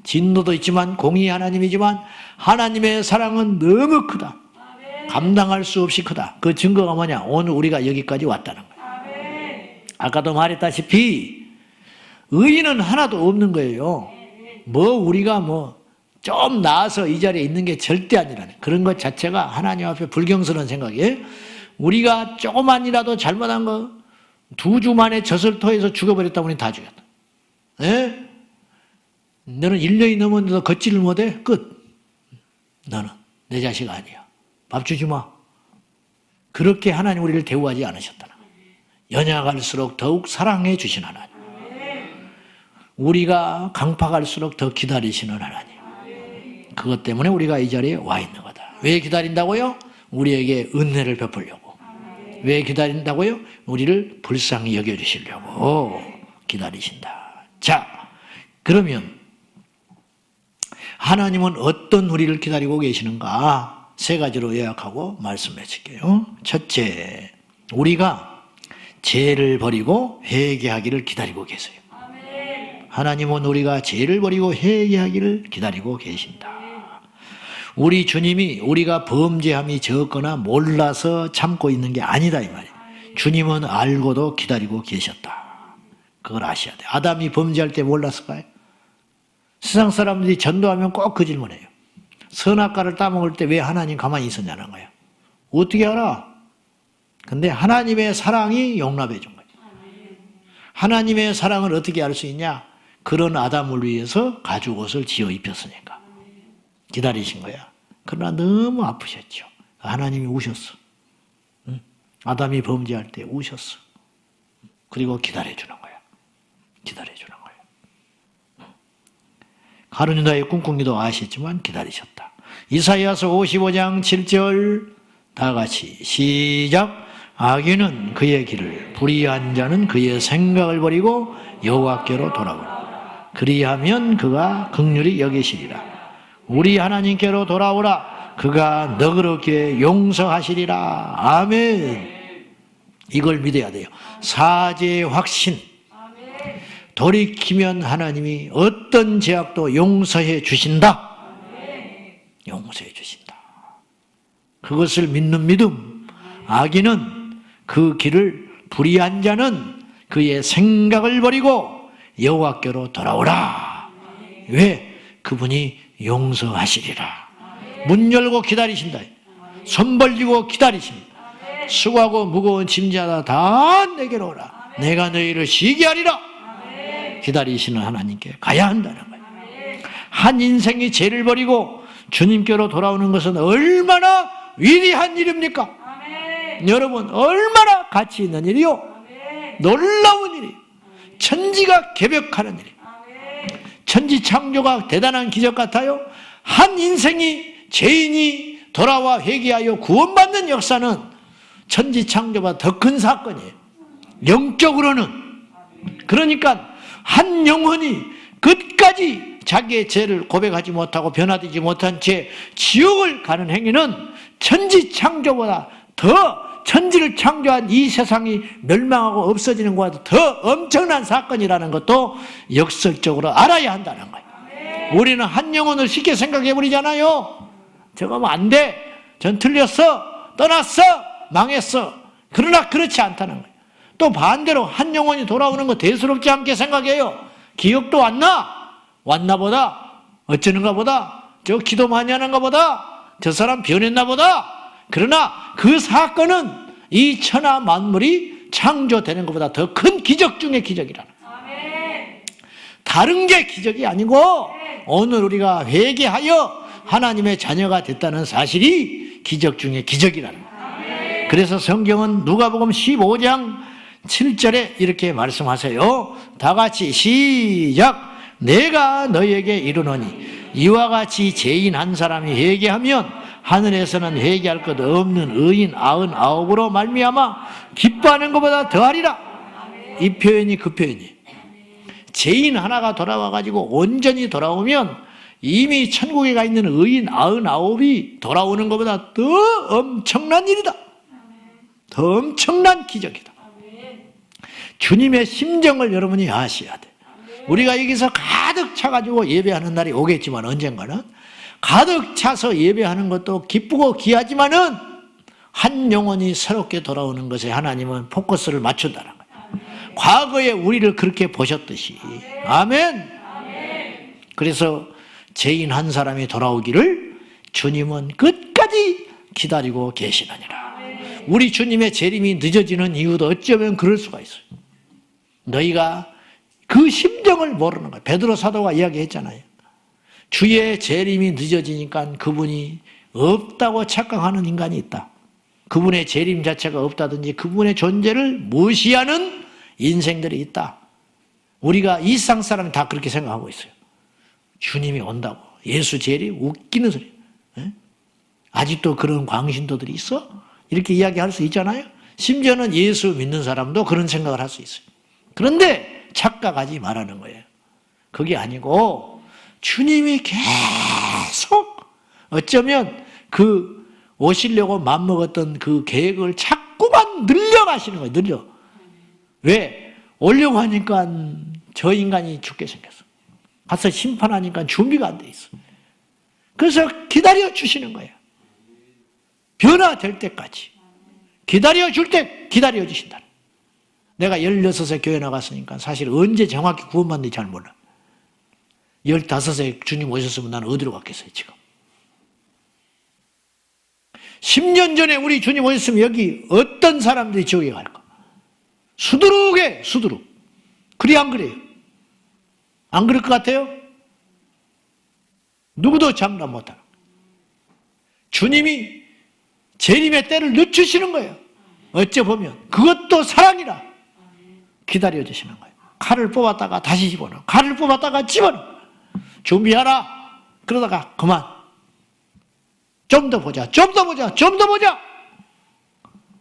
진노도 있지만 공의의 하나님이지만 하나님의 사랑은 너무 크다. 감당할 수 없이 크다. 그 증거가 뭐냐? 오늘 우리가 여기까지 왔다는 거예요. 아까도 말했다시피 의인은 하나도 없는 거예요. 우리가 좀 나아서 이 자리에 있는 게 절대 아니라는 그런 것 자체가 하나님 앞에 불경스러운 생각이에요. 우리가 조금만이라도 잘못한 거 2주 만에 젖을 토해서 죽어버렸다 보니 다 죽였다. 예? 너는 1년이 넘었는데도 걷지를 못해? 끝. 너는 내 자식 아니야. 밥 주지 마. 그렇게 하나님 우리를 대우하지 않으셨다는 거예요. 연약할수록 더욱 사랑해 주신 하나님. 우리가 강팍할수록 더 기다리시는 하나님. 그것 때문에 우리가 이 자리에 와 있는 거다. 왜 기다린다고요? 우리에게 은혜를 베풀려고. 왜 기다린다고요? 우리를 불쌍히 여겨주시려고 기다리신다. 자, 그러면 하나님은 어떤 우리를 기다리고 계시는가? 3가지로 요약하고 말씀해 줄게요. 첫째, 우리가 죄를 버리고 회개하기를 기다리고 계세요. 하나님은 우리가 죄를 버리고 회개하기를 기다리고 계신다. 우리 주님이 우리가 범죄함이 적거나 몰라서 참고 있는 게 아니다 이 말이에요. 주님은 알고도 기다리고 계셨다. 그걸 아셔야 돼요. 아담이 범죄할 때 몰랐을까요? 세상 사람들이 전도하면 꼭 그 질문해요. 선악과를 따먹을 때 왜 하나님 가만히 있었냐는 거예요. 어떻게 알아? 근데 하나님의 사랑이 용납해 준 거예요. 하나님의 사랑을 어떻게 알 수 있냐? 그런 아담을 위해서 가죽 옷을 지어 입혔으니까. 기다리신 거야. 그러나 너무 아프셨죠. 하나님이 우셨어. 응? 아담이 범죄할 때 우셨어. 그리고 기다려주는 거야. 기다려주는 거야. 가룟유다의 꿍꿍이도 아셨지만 기다리셨다. 이사야서 55장 7절 다 같이 시작. 악인은 그의 길을, 불의한 자는 그의 생각을 버리고 여호와께로 돌아오라. 그리하면 그가 긍휼히 여기시리라. 우리 하나님께로 돌아오라. 그가 너그럽게 용서하시리라. 아멘. 이걸 믿어야 돼요. 사죄의 확신. 돌이키면 하나님이 어떤 죄악도 용서해 주신다. 용서해 주신다. 그것을 믿는 믿음. 악인은 그 길을, 불의한 자는 그의 생각을 버리고 여호와께로 돌아오라. 왜? 그분이 용서하시리라. 문 열고 기다리신다. 손 벌리고 기다리십니다. 수고하고 무거운 짐자다 다 내게로 오라. 내가 너희를 쉬게 하리라. 기다리시는 하나님께 가야 한다는 거예요. 한 인생이 죄를 버리고 주님께로 돌아오는 것은 얼마나 위대한 일입니까? 여러분, 얼마나 가치 있는 일이요? 놀라운 일이에요. 천지가 개벽하는 일이에요. 천지 창조가 대단한 기적 같아요. 한 인생이, 죄인이 돌아와 회개하여 구원받는 역사는 천지 창조보다 더 큰 사건이에요. 영적으로는. 그러니까 한 영혼이 끝까지 자기의 죄를 고백하지 못하고 변화되지 못한 채 지옥을 가는 행위는 천지 창조보다 더, 천지를 창조한 이 세상이 멸망하고 없어지는 것보다 더 엄청난 사건이라는 것도 역설적으로 알아야 한다는 거예요. 우리는 한 영혼을 쉽게 생각해 버리잖아요. 저거 하면 안 돼. 전 틀렸어. 떠났어. 망했어. 그러나 그렇지 않다는 거예요. 또 반대로 한 영혼이 돌아오는 거 대수롭지 않게 생각해요. 기억도 왔나 보다. 어쩌는가 보다. 저 기도 많이 하는가 보다. 저 사람 변했나 보다. 그러나 그 사건은 이 천하 만물이 창조되는 것보다 더 큰 기적 중의 기적이라는 거예요. 다른 게 기적이 아니고 오늘 우리가 회개하여 하나님의 자녀가 됐다는 사실이 기적 중의 기적이라는 거예요. 그래서 성경은 누가복음 15장 7절에 이렇게 말씀하세요. 다 같이 시작. 내가 너희에게 이르노니 이와 같이 죄인 한 사람이 회개하면 하늘에서는 회개할 것 없는 의인 99으로 말미암아 기뻐하는 것보다 더하리라. 이 표현이 그 표현이에요. 죄인 하나가 돌아와가지고 온전히 돌아오면 이미 천국에 가 있는 의인 99이 돌아오는 것보다 더 엄청난 일이다. 더 엄청난 기적이다. 주님의 심정을 여러분이 아셔야 돼. 우리가 여기서 가득 차가지고 예배하는 날이 오겠지만 언젠가는 가득 차서 예배하는 것도 기쁘고 귀하지만은 한 영혼이 새롭게 돌아오는 것에 하나님은 포커스를 맞춘다는 거예요. 과거에 우리를 그렇게 보셨듯이. 아멘. 그래서 죄인 한 사람이 돌아오기를 주님은 끝까지 기다리고 계시느니라. 우리 주님의 재림이 늦어지는 이유도 어쩌면 그럴 수가 있어요. 너희가 그 심정을 모르는 거예요. 베드로 사도가 이야기했잖아요. 주의 재림이 늦어지니까 그분이 없다고 착각하는 인간이 있다. 그분의 재림 자체가 없다든지 그분의 존재를 무시하는 인생들이 있다. 우리가 이 세상 사람이 다 그렇게 생각하고 있어요. 주님이 온다고. 예수 재림 웃기는 소리. 아직도 그런 광신도들이 있어? 이렇게 이야기할 수 있잖아요. 심지어는 예수 믿는 사람도 그런 생각을 할 수 있어요. 그런데 착각하지 말라는 거예요. 그게 아니고 주님이 계속 어쩌면 그 오시려고 맘먹었던 그 계획을 자꾸만 늘려가시는 거예요. 늘려. 왜? 오려고 하니까 저 인간이 죽게 생겼어. 가서 심판하니까 준비가 안 돼 있어. 그래서 기다려 주시는 거예요. 변화될 때까지. 기다려 줄 때 기다려 주신다. 내가 16세 교회 나갔으니까 사실 언제 정확히 구원받는지 잘 몰라. 15세 주님 오셨으면 나는 어디로 갔겠어요, 지금. 10년 전에 우리 주님 오셨으면 여기 어떤 사람들이 지옥에 갈까? 수두룩해, 수두룩. 그리 안 그래요? 안 그럴 것 같아요? 누구도 장담 못하는. 주님이 재림의 때를 늦추시는 거예요. 어째 보면 그것도 사랑이라 기다려주시는 거예요. 칼을 뽑았다가 다시 집어넣어. 칼을 뽑았다가 집어넣어. 준비하라. 그러다가 그만. 좀 더 보자. 좀 더 보자. 좀 더 보자.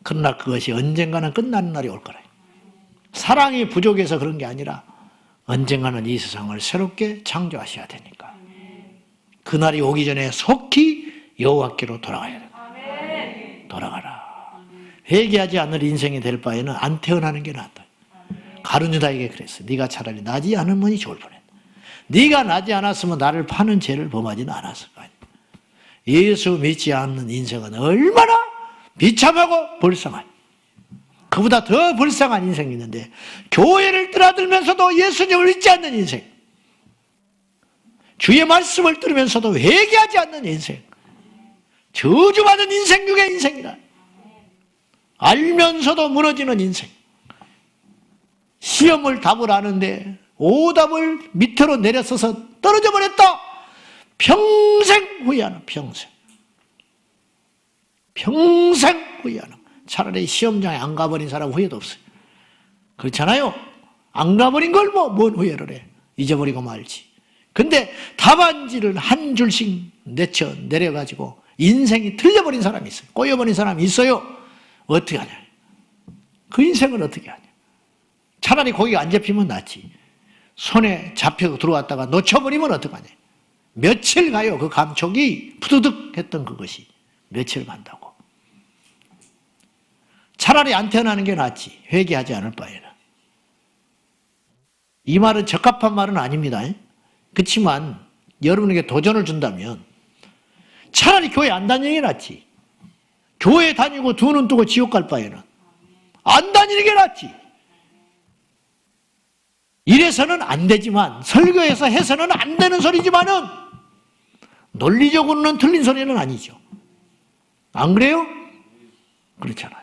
그러나 그것이 언젠가는 끝나는 날이 올 거라. 사랑이 부족해서 그런 게 아니라 언젠가는 이 세상을 새롭게 창조하셔야 되니까. 그날이 오기 전에 속히 여호와께로 돌아가야 돼. 돌아가라. 회개하지 않을 인생이 될 바에는 안 태어나는 게 낫다. 가룟유다에게 그랬어요. 네가 차라리 나지 않으면 좋을 뻔했다. 네가 나지 않았으면 나를 파는 죄를 범하지는 않았을 거 아니야. 예수 믿지 않는 인생은 얼마나 비참하고 불쌍한, 그보다 더 불쌍한 인생이 있는데, 교회를 떠나들면서도 예수님을 믿지 않는 인생, 주의 말씀을 들으면서도 회개하지 않는 인생, 저주받은 인생 중의 인생이다. 알면서도 무너지는 인생. 시험을 답을 아는데 오답을 밑으로 내려서서 떨어져 버렸다. 평생 후회하는, 평생 후회하는. 차라리 시험장에 안 가버린 사람 후회도 없어요. 그렇잖아요. 안 가버린 걸 뭔 후회를 해. 잊어버리고 말지. 근데 답안지를 한 줄씩 내려가지고 인생이 틀려버린 사람이 있어요. 꼬여버린 사람이 있어요. 어떻게 하냐. 그 인생을 어떻게 하냐. 차라리 고기가 안 잡히면 낫지. 손에 잡혀 들어왔다가 놓쳐버리면 어떡하냐. 며칠 가요. 그 감촉이 푸드득 했던 그것이 며칠 간다고. 차라리 안 태어나는 게 낫지. 회개하지 않을 바에는. 이 말은 적합한 말은 아닙니다. 그렇지만 여러분에게 도전을 준다면 차라리 교회 안 다니는 게 낫지. 교회 다니고 두 눈 뜨고 지옥 갈 바에는 안 다니는 게 낫지. 이래서는 안 되지만, 설교에서 해서는 안 되는 소리지만은 논리적으로는 틀린 소리는 아니죠. 안 그래요? 그렇잖아요.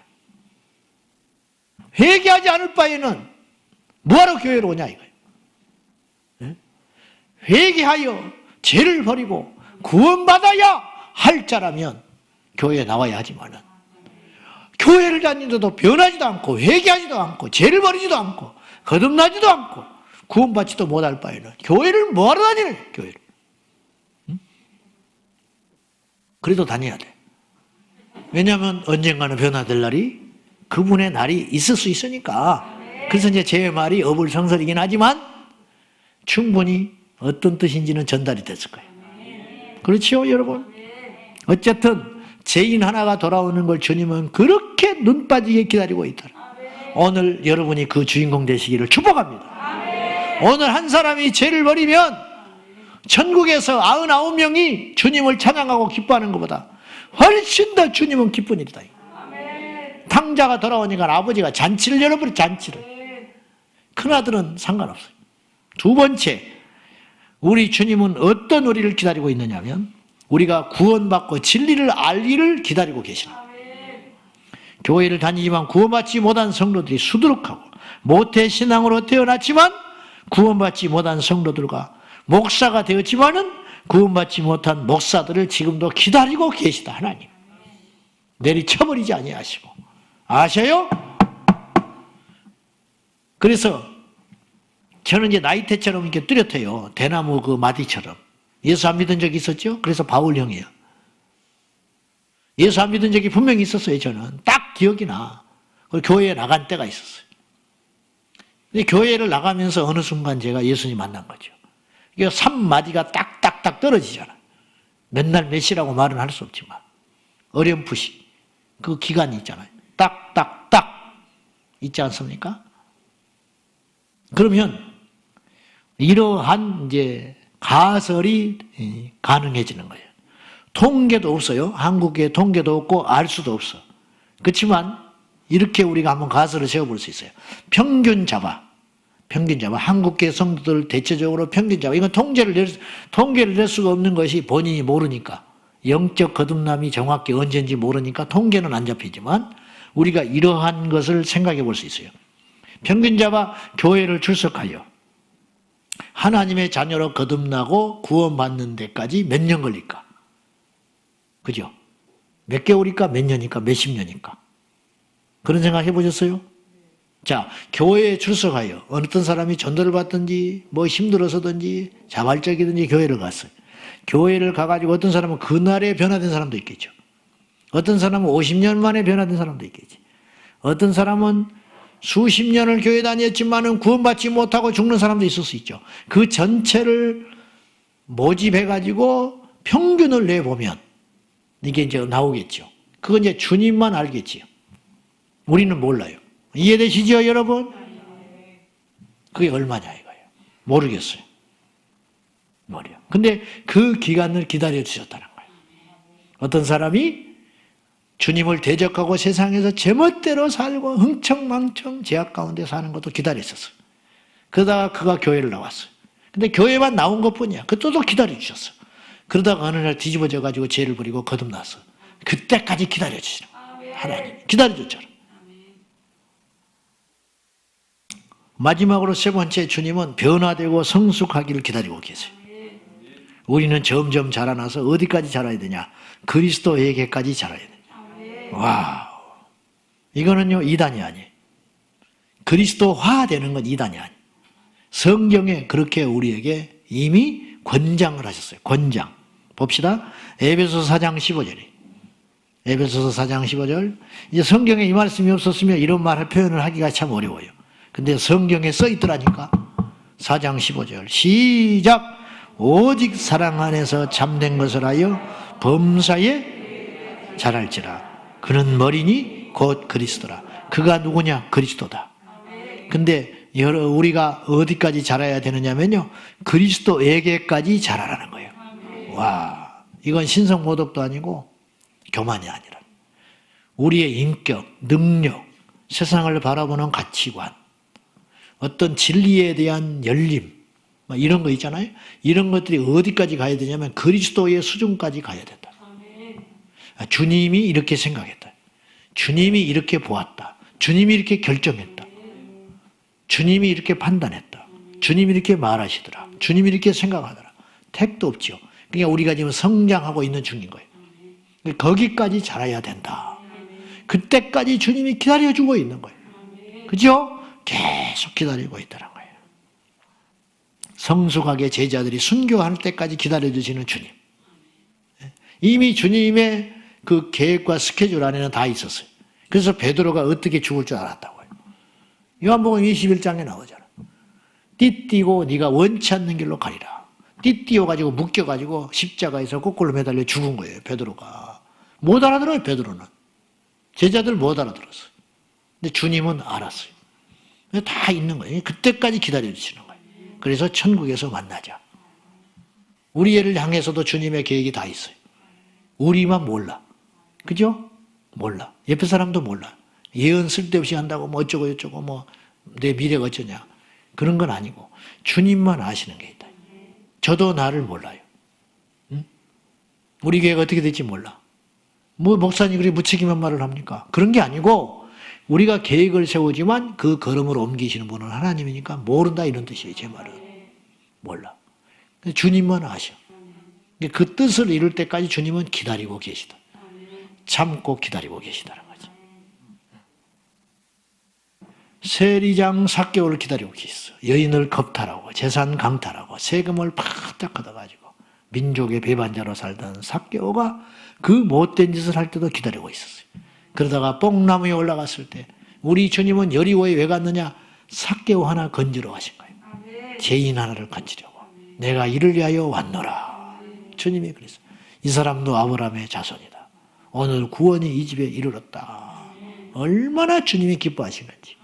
회개하지 않을 바에는 뭐하러 교회로 오냐 이거예요. 네? 회개하여 죄를 버리고 구원받아야 할 자라면 교회에 나와야 하지만은, 교회를 다니는데도 변하지도 않고 회개하지도 않고 죄를 버리지도 않고 거듭나지도 않고 구원받지도 못할 바에는 교회를 뭐하러 다니는, 교회를. 응? 그래도 다녀야 돼. 왜냐하면 언젠가는 변화될 날이 그분의 날이 있을 수 있으니까. 그래서 이제 제 말이 어불성설이긴 하지만 충분히 어떤 뜻인지는 전달이 됐을 거예요. 그렇지요, 여러분? 어쨌든 죄인 하나가 돌아오는 걸 주님은 그렇게 눈 빠지게 기다리고 있더라. 오늘 여러분이 그 주인공 되시기를 축복합니다. 오늘 한 사람이 죄를 버리면 천국에서 99명이 주님을 찬양하고 기뻐하는 것보다 훨씬 더 주님은 기쁜 일이다. 탕자가 돌아오니까 아버지가 잔치를 열어버려, 잔치를. 큰아들은 상관없어요. 두 번째, 우리 주님은 어떤 우리를 기다리고 있느냐면 우리가 구원받고 진리를 알기를 기다리고 계십니다. 교회를 다니지만 구원받지 못한 성도들이 수두룩하고 모태신앙으로 태어났지만 구원받지 못한 성도들과 목사가 되었지만은 구원받지 못한 목사들을 지금도 기다리고 계시다. 하나님 내리쳐버리지 아니하시고. 아셔요? 그래서 저는 이제 나이테처럼 이렇게 뚜렷해요. 대나무 그 마디처럼. 예수 안 믿은 적이 있었죠? 그래서 바울형이에요. 예수 안 믿은 적이 분명히 있었어요. 저는 딱 기억이 나. 교회에 나간 때가 있었어요. 근데 교회를 나가면서 어느 순간 제가 예수님 만난 거죠. 이게 3마디가 딱딱딱 떨어지잖아. 맨날 몇이라고 말은 할 수 없지만 어렴풋이 그 기간이 있잖아요. 딱딱딱 있지 않습니까? 그러면 이러한 이제 가설이 가능해지는 거예요. 통계도 없어요. 한국에 통계도 없고 알 수도 없어. 그렇지만 이렇게 우리가 한번 가설을 세워볼 수 있어요. 평균 잡아. 한국계 성도들 대체적으로 평균 잡아. 이건 통계를 낼 수가 없는 것이 본인이 모르니까. 영적 거듭남이 정확히 언제인지 모르니까 통계는 안 잡히지만 우리가 이러한 것을 생각해 볼 수 있어요. 평균 잡아 교회를 출석하여 하나님의 자녀로 거듭나고 구원받는 데까지 몇 년 걸릴까? 그죠? 몇 개월일까? 몇 년일까? 몇십 년일까? 그런 생각 해보셨어요? 자, 교회에 출석하여 어떤 사람이 전도를 받든지 뭐 힘들어서든지 자발적이든지 교회를 갔어요. 교회를 가가지고 어떤 사람은 그날에 변화된 사람도 있겠죠. 어떤 사람은 50년 만에 변화된 사람도 있겠지. 어떤 사람은 수십 년을 교회 다녔지만은 구원받지 못하고 죽는 사람도 있을 수 있죠. 그 전체를 모집해가지고 평균을 내보면 이게 이제 나오겠죠. 그건 이제 주님만 알겠지요. 우리는 몰라요. 이해되시죠, 여러분? 그게 얼마냐 이거예요. 모르겠어요. 모르요. 근데 그 기간을 기다려 주셨다는 거예요. 어떤 사람이 주님을 대적하고 세상에서 제멋대로 살고 흥청망청 제약 가운데 사는 것도 기다렸었어요. 그러다가 그가 교회를 나왔어요. 근데 교회만 나온 것뿐이야. 그것도 기다려주셨어. 그러다가 어느 날 뒤집어져 가지고 죄를 부리고 거듭났어. 그때까지 기다려주시는 거예요. 하나님 기다려줬잖아. 마지막으로 세 번째, 주님은 변화되고 성숙하기를 기다리고 계세요. 우리는 점점 자라나서 어디까지 자라야 되냐? 그리스도에게까지 자라야 돼요. 와우. 이거는요, 2단이 아니에요. 그리스도화되는 건 2단이 아니에요. 성경에 그렇게 우리에게 이미 권장을 하셨어요. 권장. 봅시다. 에베소서 4장 15절이. 에베소서 4장 15절. 이제 성경에 이 말씀이 없었으면 이런 말을 표현을 하기가 참 어려워요. 근데 성경에 써 있더라니까. 4장 15절. 시작. 오직 사랑 안에서 참된 것을 하여 범사에 자랄지라. 그는 머리니 곧 그리스도라. 그가 누구냐? 그리스도다. 근데 우리가 어디까지 자라야 되느냐면요, 그리스도에게까지 자라라는 거예요. 와, 이건 신성모독도 아니고 교만이 아니라 우리의 인격, 능력, 세상을 바라보는 가치관, 어떤 진리에 대한 열림, 이런 거 있잖아요. 이런 것들이 어디까지 가야 되냐면 그리스도의 수준까지 가야 된다. 주님이 이렇게 생각했다. 주님이 이렇게 보았다. 주님이 이렇게 결정했다. 주님이 이렇게 판단했다. 주님이 이렇게 말하시더라. 주님이 이렇게 생각하더라. 택도 없죠. 그러니까 우리가 지금 성장하고 있는 중인 거예요. 거기까지 자라야 된다. 그때까지 주님이 기다려주고 있는 거예요. 그죠? 계속 기다리고 있다는 거예요. 성숙하게 제자들이 순교할 때까지 기다려주시는 주님. 이미 주님의 그 계획과 스케줄 안에는 다 있었어요. 그래서 베드로가 어떻게 죽을 줄 알았다고요. 요한복음 21장에 나오잖아. 띠띠고 네가 원치 않는 길로 가리라. 띠띠어가지고 묶여가지고 십자가에서 거꾸로 매달려 죽은 거예요. 베드로가. 못 알아들어요. 베드로는. 제자들 못 알아들었어요. 근데 주님은 알았어요. 다 있는 거예요. 그때까지 기다려주시는 거예요. 그래서 천국에서 만나자. 우리 애를 향해서도 주님의 계획이 다 있어요. 우리만 몰라. 그죠? 몰라. 옆에 사람도 몰라. 예언 쓸데없이 한다고 뭐 어쩌고 저쩌고 뭐 내 미래가 어쩌냐. 그런 건 아니고 주님만 아시는 게 있다. 저도 나를 몰라요. 응? 우리 교회가 어떻게 될지 몰라. 뭐 목사님 그렇게 무책임한 말을 합니까? 그런 게 아니고 우리가 계획을 세우지만 그 걸음을 옮기시는 분은 하나님이니까 모른다 이런 뜻이에요. 제 말은. 몰라. 주님만 아셔. 그 뜻을 이룰 때까지 주님은 기다리고 계시다. 참고 기다리고 계시다는 거죠. 세리장 삭개오를 기다리고 계셨어. 여인을 겁탈하고 재산 강탈하고 세금을 팍딱 걷어가지고 민족의 배반자로 살던 삭개오가 그 못된 짓을 할 때도 기다리고 있었어요. 그러다가 뽕나무에 올라갔을 때 우리 주님은 여리고에 왜 갔느냐? 삭개오 하나 건지러 가신 거예요. 죄인 하나를 건지려고. 내가 이를 위하여 왔노라. 주님이 그랬어요. 이 사람도 아브라함의 자손이다. 오늘 구원이 이 집에 이르렀다. 얼마나 주님이 기뻐하시는지.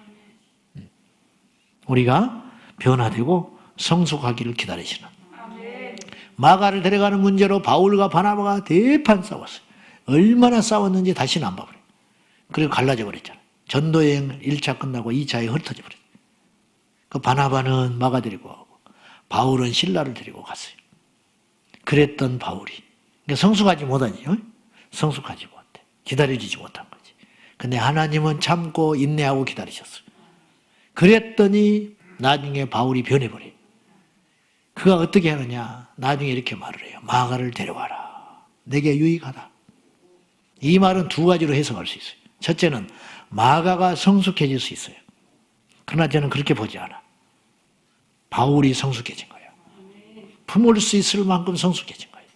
우리가 변화되고 성숙하기를 기다리시는. 마가를 데려가는 문제로 바울과 바나바가 대판 싸웠어요. 얼마나 싸웠는지 다시는 안 봐버려요. 그리고 갈라져 버렸잖아요. 전도여행 1차 끝나고 2차에 흩어져 버렸어요. 그 바나바는 마가 데리고 가고 바울은 실라를 데리고 갔어요. 그랬던 바울이 그러니까 성숙하지 못하니요. 성숙하지 못해. 기다려지지 못한 거지. 근데 하나님은 참고 인내하고 기다리셨어요. 그랬더니 나중에 바울이 변해버려요. 그가 어떻게 하느냐. 나중에 이렇게 말을 해요. 마가를 데려와라. 내게 유익하다. 이 말은 두 가지로 해석할 수 있어요. 첫째는 마가가 성숙해질 수 있어요. 그러나 저는 그렇게 보지 않아. 바울이 성숙해진 거예요. 품을 수 있을 만큼 성숙해진 거예요.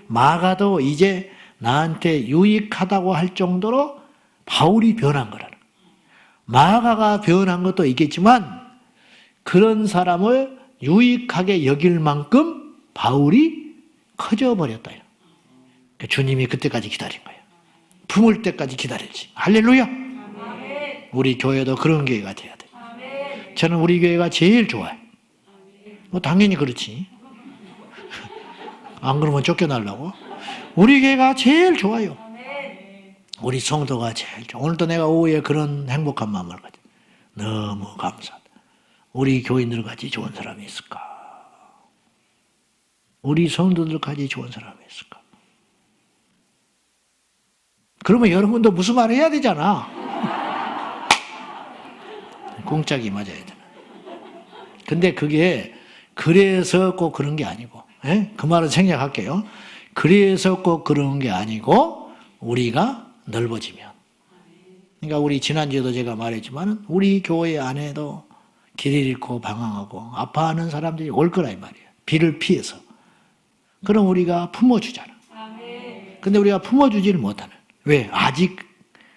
마가도 이제 나한테 유익하다고 할 정도로 바울이 변한 거라는 거예요. 마가가 변한 것도 있겠지만 그런 사람을 유익하게 여길 만큼 바울이 커져버렸다. 그러니까 주님이 그때까지 기다린 거예요. 품을 때까지 기다렸지. 할렐루야. 우리 교회도 그런 교회가 돼야 돼. 저는 우리 교회가 제일 좋아요. 뭐 당연히 그렇지. 안 그러면 쫓겨나려고. 우리 교회가 제일 좋아요. 우리 성도가 제일 좋아. 오늘도 내가 오후에 그런 행복한 마음을 가져. 너무 감사하다. 우리 교인들까지 좋은 사람이 있을까? 우리 성도들까지 좋은 사람이 있을까? 그러면 여러분도 무슨 말 해야 되잖아. 공짝이 맞아야 되나. 근데 그게 그래서 꼭 그런 게 아니고, 그 말은 생략할게요. 그래서 꼭 그런 게 아니고 우리가 넓어지면. 그러니까 우리 지난주에도 제가 말했지만 우리 교회 안에도 길을 잃고 방황하고 아파하는 사람들이 올 거라 이 말이에요. 비를 피해서. 그럼 우리가 품어주잖아. 근데 우리가 품어주지를 못하는. 왜? 아직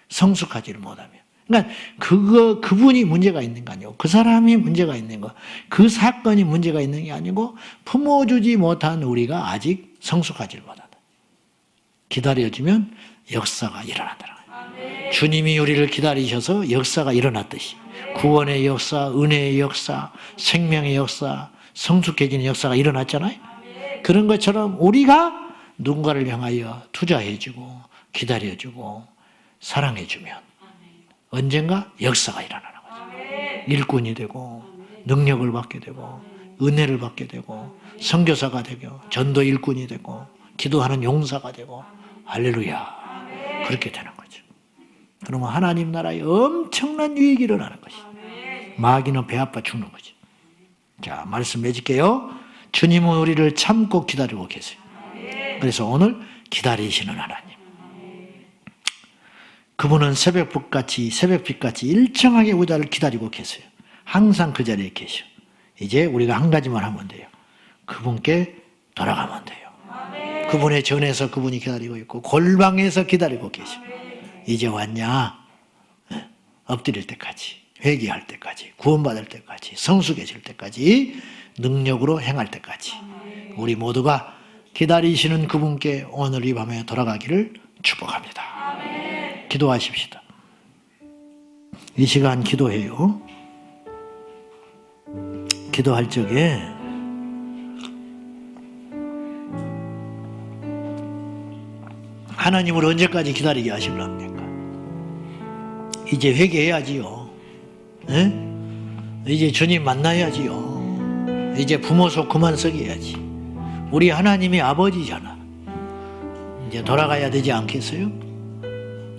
성숙하지를 못하면. 그러니까 그분이 문제가 있는 거 아니고 그 사람이 문제가 있는 거. 그 사건이 문제가 있는 게 아니고 품어주지 못한 우리가 아직 성숙하지를 못한다. 기다려주면 역사가 일어난다는 거예요. 주님이 우리를 기다리셔서 역사가 일어났듯이 구원의 역사, 은혜의 역사, 생명의 역사, 성숙해지는 역사가 일어났잖아요. 그런 것처럼 우리가 누군가를 향하여 투자해주고 기다려주고 사랑해주면 언젠가 역사가 일어나는 거죠. 일꾼이 되고 능력을 받게 되고 은혜를 받게 되고 선교사가 되고 전도 일꾼이 되고 기도하는 용사가 되고 할렐루야. 그렇게 되는 거죠. 그러면 하나님 나라에 엄청난 유익이 일어나는 것이. 마귀는 배 아파 죽는 거지. 자, 말씀 맺을게요. 주님은 우리를 참고 기다리고 계세요. 그래서 오늘 기다리시는 하나님. 그분은 새벽빛같이 일정하게 우리를 기다리고 계세요. 항상 그 자리에 계셔. 이제 우리가 한 가지만 하면 돼요. 그분께 돌아가면 돼요. 그분의 전에서 그분이 기다리고 있고 골방에서 기다리고 계십니다. 이제 왔냐? 엎드릴 때까지, 회개할 때까지, 구원받을 때까지, 성숙해질 때까지, 능력으로 행할 때까지 우리 모두가 기다리시는 그분께 오늘 이 밤에 돌아가기를 축복합니다. 기도하십시다. 이 시간 기도해요. 기도할 적에 하나님을 언제까지 기다리게 하시려합니까? 이제 회개해야지요. 에? 이제 주님 만나야지요. 이제 부모 속 그만 썩여야지. 우리 하나님이 아버지잖아. 이제 돌아가야 되지 않겠어요?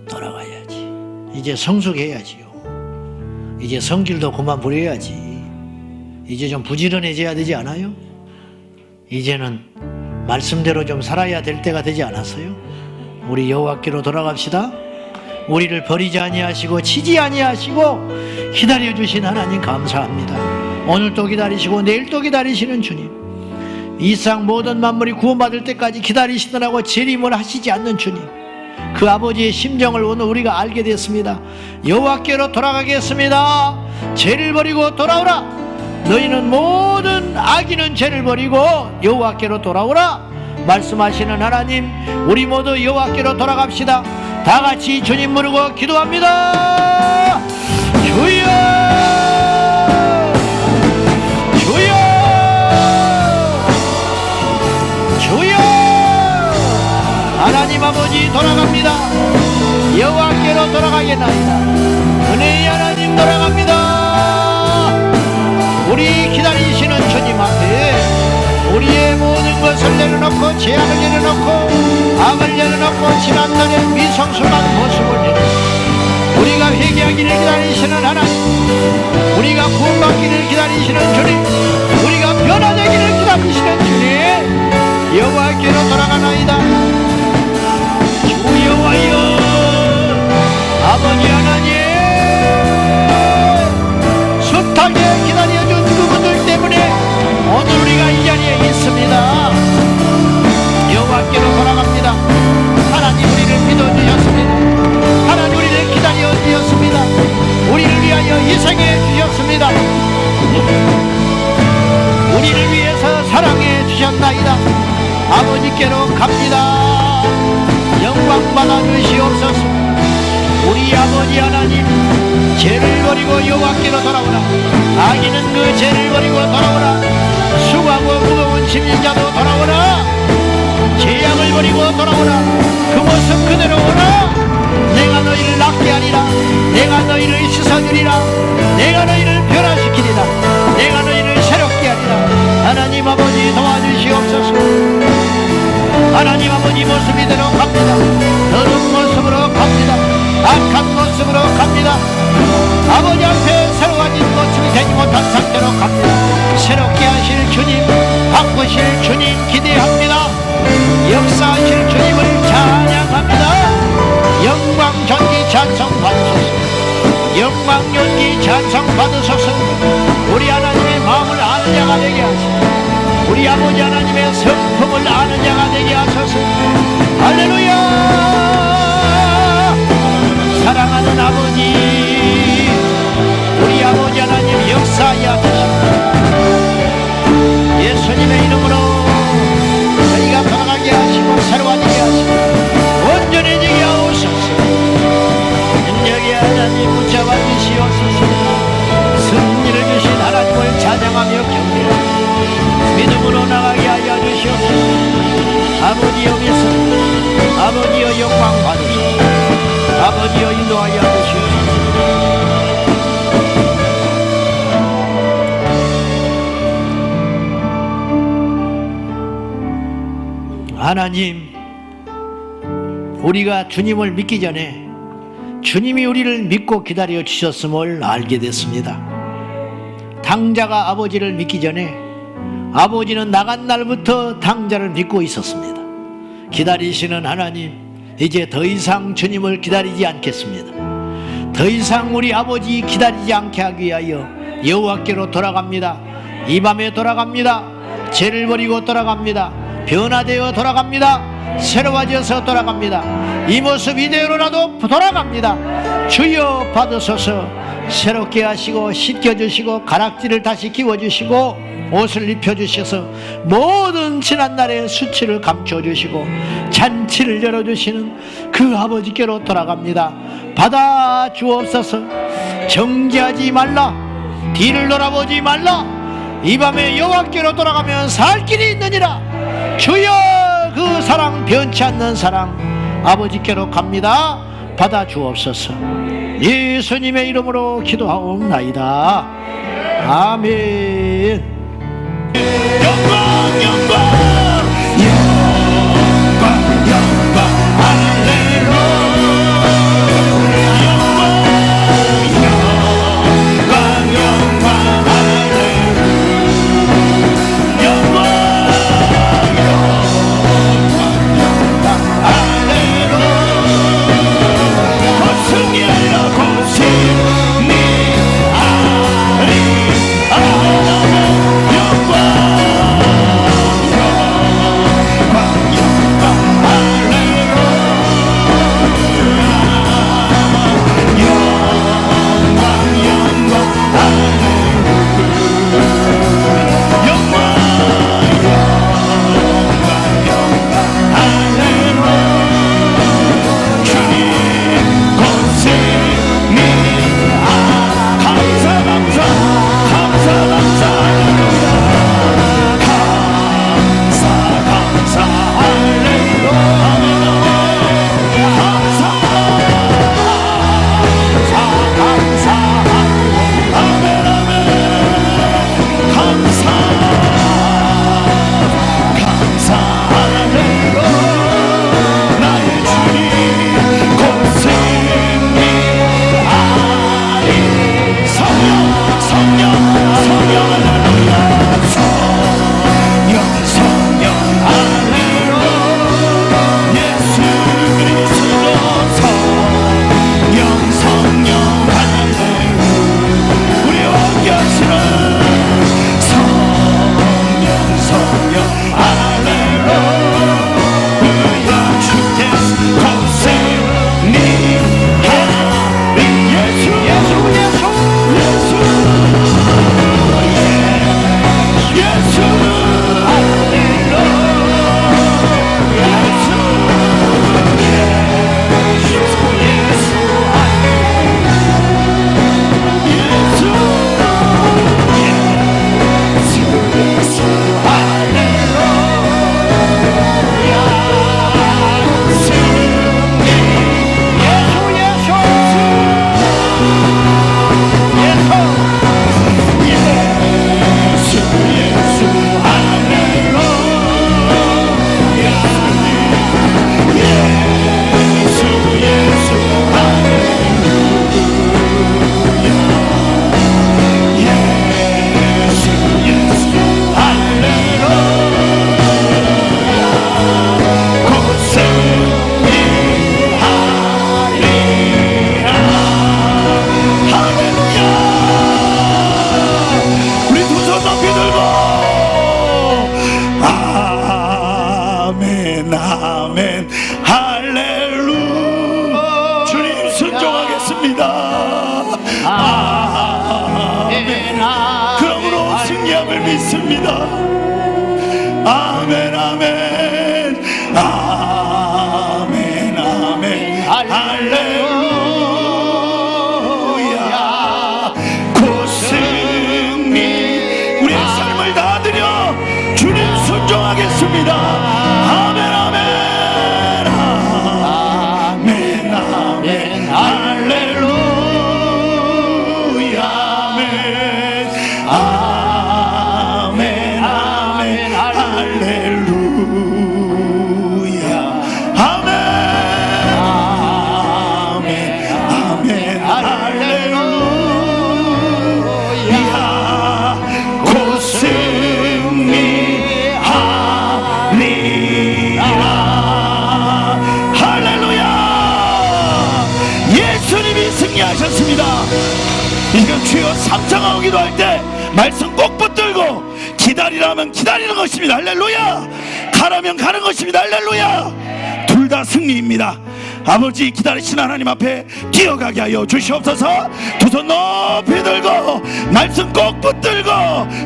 돌아가야지. 이제 성숙해야지요. 이제 성질도 그만 부려야지. 이제 좀 부지런해져야 되지 않아요? 이제는 말씀대로 좀 살아야 될 때가 되지 않았어요? 우리 여호와께로 돌아갑시다. 우리를 버리지 아니하시고 치지 아니하시고 기다려주신 하나님 감사합니다. 오늘 또 기다리시고 내일 또 기다리시는 주님, 이 상 모든 만물이 구원받을 때까지 기다리시느라고 재림을 하시지 않는 주님, 그 아버지의 심정을 오늘 우리가 알게 됐습니다. 여호와께로 돌아가겠습니다. 죄를 버리고 돌아오라. 너희는 모든 악인은 죄를 버리고 여호와께로 돌아오라 말씀하시는 하나님, 우리 모두 여호와께로 돌아갑시다. 다 같이 주님 부르고 기도합니다. 주여, 주여, 주여. 하나님 아버지 돌아갑니다. 여호와께로 돌아가겠나이다. 은혜의 하나님 돌아갑니다. 우리 기다리시는 주님 앞에 우리의 모든 것을 내려놓고 죄악을 내려놓고 악을 내려놓고 지난날의 미성숙한 모습을 내려놓고 우리가 회개하기를 기다리시는 하나님, 우리가 구원받기를 기다리시는 주님, 우리가 변화되기를 기다리시는 주님, 여호와께로 돌아가나이다. 주 여호와여, 아버지 하나님, 숱하게 기다려준 그분들 때문에 오늘 우리가 이 자리에 있습니다. 여호와께로 돌아갑니다. 하나님 우리를 믿어주셨습니다. 하나님 우리를 기다려주셨습니다. 우리를 위하여 희생해 주셨습니다. 우리를 위해서 사랑해 주셨나이다. 아버지께로 갑니다. 영광 받아 주시옵소서. 우리 아버지 하나님, 죄를 버리고 여호와께로 돌아오라. 악인은 그 죄를 버리고 돌아오라. 수고하고 무거운 짐진 자도 돌아오라. 죄악을 버리고 돌아오라. 그 모습 그대로 오라. 내가 너희를 낫게 하리라. 내가 너희를 씻어주리라. 내가 너희를 변화시키리라. 내가 너희를 새롭게 하리라. 하나님 아버지 도와주시옵소서. 하나님 아버지 모습 이대로 갑니다. 더러운 모습으로 갑니다. 악한 모습으로 갑니다. 아버지 앞에 새로워진 모습이 되지 못한 상태로 갑니다. 새롭게 하실 주님, 바꾸실 주님 기대합니다. 역사하실 주님을 찬양합니다. 영광 존귀 찬송 받으소서. 영광 존귀 찬송 받으소서. 우리 하나님의 마음을 아는 자가 되게 하시고 우리 아버지 하나님의 성품을 아는 자가 되게 하소서. 할렐루야. 사랑하는 아버지, 우리 아버지 하나님 역사하여 주시옵소서. 예수님의 이름으로 저희가 돌아가게 하시고 새로워지게 하시고 온전해지게 하옵소서. 능력의 하나님 붙잡아 주시옵소서. 승리를 주신 하나님을 찬양하며 경배하며 믿음으로 나가게 하여 주시옵소서. 아버지여 미소, 아버지여 영광 받으소서. 아버지여 인도하여 주시옵소서. 하나님, 우리가 주님을 믿기 전에 주님이 우리를 믿고 기다려 주셨음을 알게 됐습니다. 당자가 아버지를 믿기 전에 아버지는 나간 날부터 당자를 믿고 있었습니다. 기다리시는 하나님, 이제 더 이상 주님을 기다리지 않겠습니다. 더 이상 우리 아버지 기다리지 않게 하기 위하여 여호와께로 돌아갑니다. 이 밤에 돌아갑니다. 죄를 버리고 돌아갑니다. 변화되어 돌아갑니다. 새로워져서 돌아갑니다. 이 모습 이대로라도 돌아갑니다. 주여 받으소서. 새롭게 하시고 씻겨주시고 가락지를 다시 끼워주시고 옷을 입혀주셔서 모든 지난날의 수치를 감춰주시고 잔치를 열어주시는 그 아버지께로 돌아갑니다. 받아 주옵소서. 정죄하지 말라. 뒤를 돌아보지 말라. 이 밤에 여호와께로 돌아가면 살 길이 있느니라. 주여 그 사랑 변치 않는 사랑 아버지께로 갑니다. 받아 주옵소서. 예수님의 이름으로 기도하옵나이다. 아멘. 영광 영광 영광 영광 할렐루야. 영광 영광 영광 할렐루야. 영광 영광 할렐루야. 승리하리라 아멘 아멘 아멘 아멘 할렐루야. 고승리 우리의 삶을 다 드려 주님 순종하겠습니다. 아멘 아멘 아멘 아멘 할렐루야. 아멘 아멘 할렐루야. 아멘 아멘 할렐루야. 고승리하리라. 할렐루야. 예수님이 승리하셨습니다. 이건 주여 삼창하고 기도할 때 말씀 꼭 붙들고 기다리라면 기다리는 것입니다. 할렐루야. 가라면 가는 것입니다. 할렐루야. 둘 다 승리입니다. 아버지, 기다리신 하나님 앞에 기어가게 하여 주시옵소서. 두 손 높이 들고 말씀 꼭 붙들고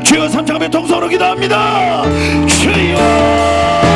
주여 삼창의 통성으로 기도합니다. 주여